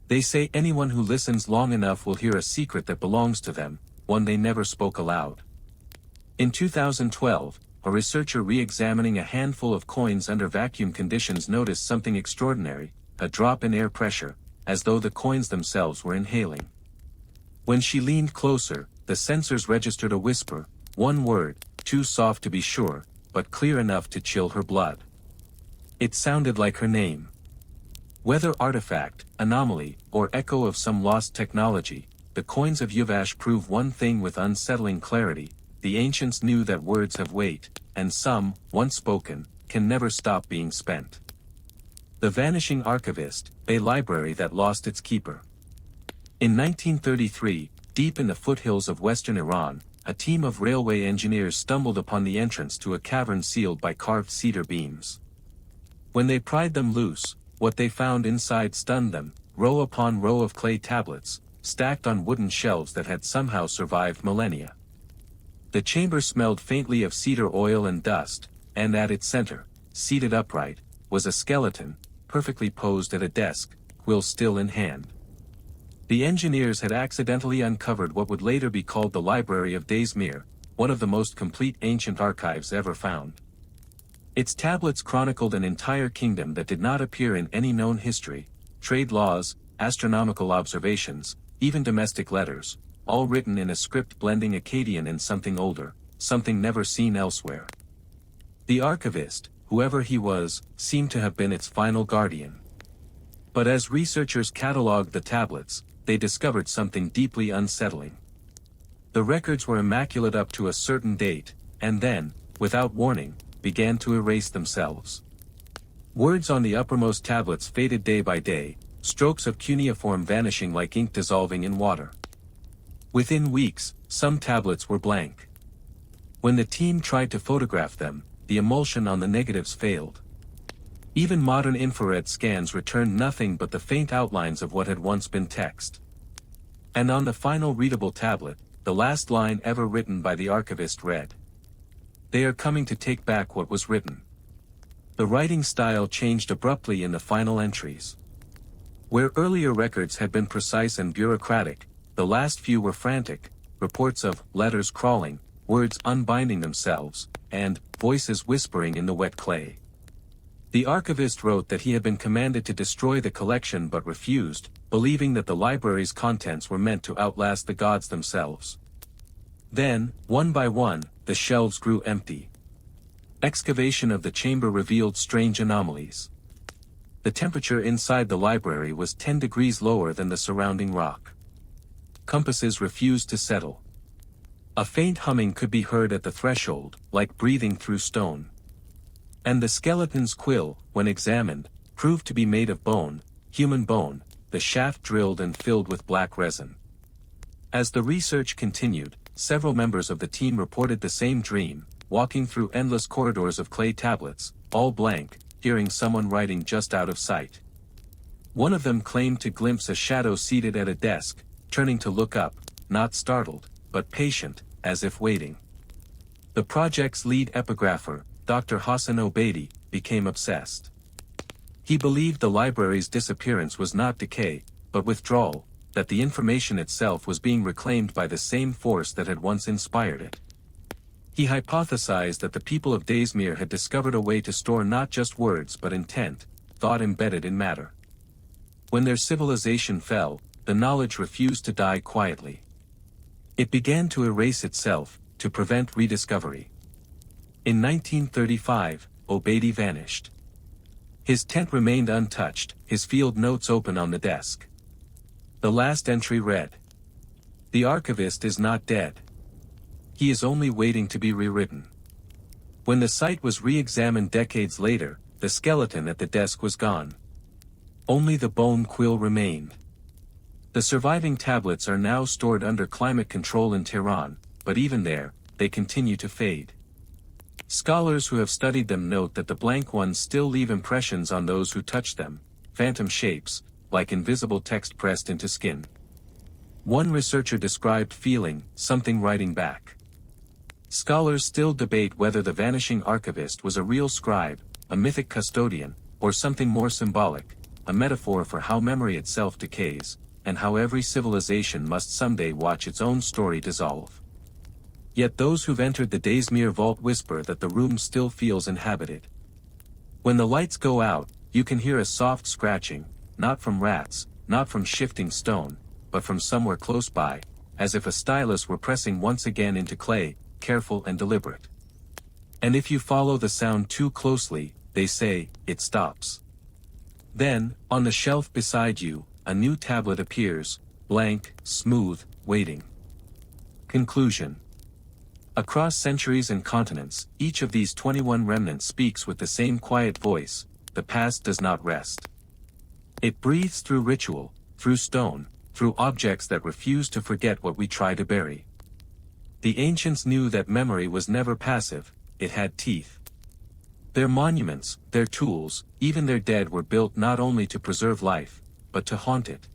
They say anyone who listens long enough will hear a secret that belongs to them, one they never spoke aloud. In 2012, a researcher re-examining a handful of coins under vacuum conditions noticed something extraordinary, a drop in air pressure, as though the coins themselves were inhaling. When she leaned closer, the sensors registered a whisper, one word, too soft to be sure, but clear enough to chill her blood. It sounded like her name. Whether artifact, anomaly, or echo of some lost technology, the coins of Yuvash prove one thing with unsettling clarity: the ancients knew that words have weight, and some, once spoken, can never stop being spent. The Vanishing Archivist, a library that lost its keeper. In 1933, deep in the foothills of western Iran, a team of railway engineers stumbled upon the entrance to a cavern sealed by carved cedar beams. When they pried them loose, what they found inside stunned them: row upon row of clay tablets, stacked on wooden shelves that had somehow survived millennia. The chamber smelled faintly of cedar oil and dust, and at its center, seated upright, was a skeleton, perfectly posed at a desk, quill still in hand. The engineers had accidentally uncovered what would later be called the Library of Dazmir, one of the most complete ancient archives ever found. Its tablets chronicled an entire kingdom that did not appear in any known history: trade laws, astronomical observations, even domestic letters, all written in a script blending Akkadian and something older, something never seen elsewhere. The archivist, whoever he was, seemed to have been its final guardian. But as researchers catalogued the tablets, they discovered something deeply unsettling. The records were immaculate up to a certain date, and then, without warning, began to erase themselves. Words on the uppermost tablets faded day by day, strokes of cuneiform vanishing like ink dissolving in water. Within weeks, some tablets were blank. When the team tried to photograph them, the emulsion on the negatives failed. Even modern infrared scans returned nothing but the faint outlines of what had once been text. And on the final readable tablet, the last line ever written by the archivist read, "They are coming to take back what was written." The writing style changed abruptly in the final entries. Where earlier records had been precise and bureaucratic, the last few were frantic: reports of letters crawling, words unbinding themselves, and voices whispering in the wet clay. The archivist wrote that he had been commanded to destroy the collection but refused, believing that the library's contents were meant to outlast the gods themselves. Then, one by one, the shelves grew empty. Excavation of the chamber revealed strange anomalies. The temperature inside the library was 10 degrees lower than the surrounding rock. Compasses refused to settle. A faint humming could be heard at the threshold, like breathing through stone. And the skeleton's quill, when examined, proved to be made of bone, human bone, the shaft drilled and filled with black resin. As the research continued, several members of the team reported the same dream, walking through endless corridors of clay tablets, all blank, hearing someone writing just out of sight. One of them claimed to glimpse a shadow seated at a desk, turning to look up, not startled, but patient, as if waiting. The project's lead epigrapher, Dr. Hassan Obeidi, became obsessed. He believed the library's disappearance was not decay, but withdrawal, that the information itself was being reclaimed by the same force that had once inspired it. He hypothesized that the people of Daysmere had discovered a way to store not just words but intent, thought embedded in matter. When their civilization fell, the knowledge refused to die quietly. It began to erase itself, to prevent rediscovery. In 1935, Obeidi vanished. His tent remained untouched, his field notes open on the desk. The last entry read: "The archivist is not dead. He is only waiting to be rewritten." When the site was re-examined decades later, the skeleton at the desk was gone. Only the bone quill remained. The surviving tablets are now stored under climate control in Tehran, but even there, they continue to fade. Scholars who have studied them note that the blank ones still leave impressions on those who touch them, phantom shapes, like invisible text pressed into skin. One researcher described feeling something writing back. Scholars still debate whether the vanishing archivist was a real scribe, a mythic custodian, or something more symbolic, a metaphor for how memory itself decays, and how every civilization must someday watch its own story dissolve. Yet those who've entered the Daysmere vault whisper that the room still feels inhabited. When the lights go out, you can hear a soft scratching, not from rats, not from shifting stone, but from somewhere close by, as if a stylus were pressing once again into clay, careful and deliberate. And if you follow the sound too closely, they say, it stops. Then, on the shelf beside you, a new tablet appears, blank, smooth, waiting. Conclusion. Across centuries and continents, each of these 21 remnants speaks with the same quiet voice: the past does not rest. It breathes through ritual, through stone, through objects that refuse to forget what we try to bury. The ancients knew that memory was never passive, it had teeth. Their monuments, their tools, even their dead were built not only to preserve life, but to haunt it.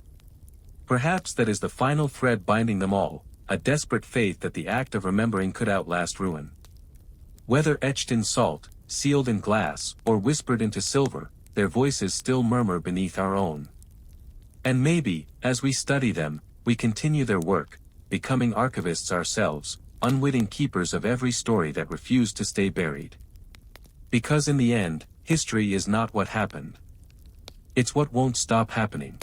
Perhaps that is the final thread binding them all, a desperate faith that the act of remembering could outlast ruin. Whether etched in salt, sealed in glass, or whispered into silver, their voices still murmur beneath our own. And maybe, as we study them, we continue their work, becoming archivists ourselves, unwitting keepers of every story that refused to stay buried. Because in the end, history is not what happened. It's what won't stop happening.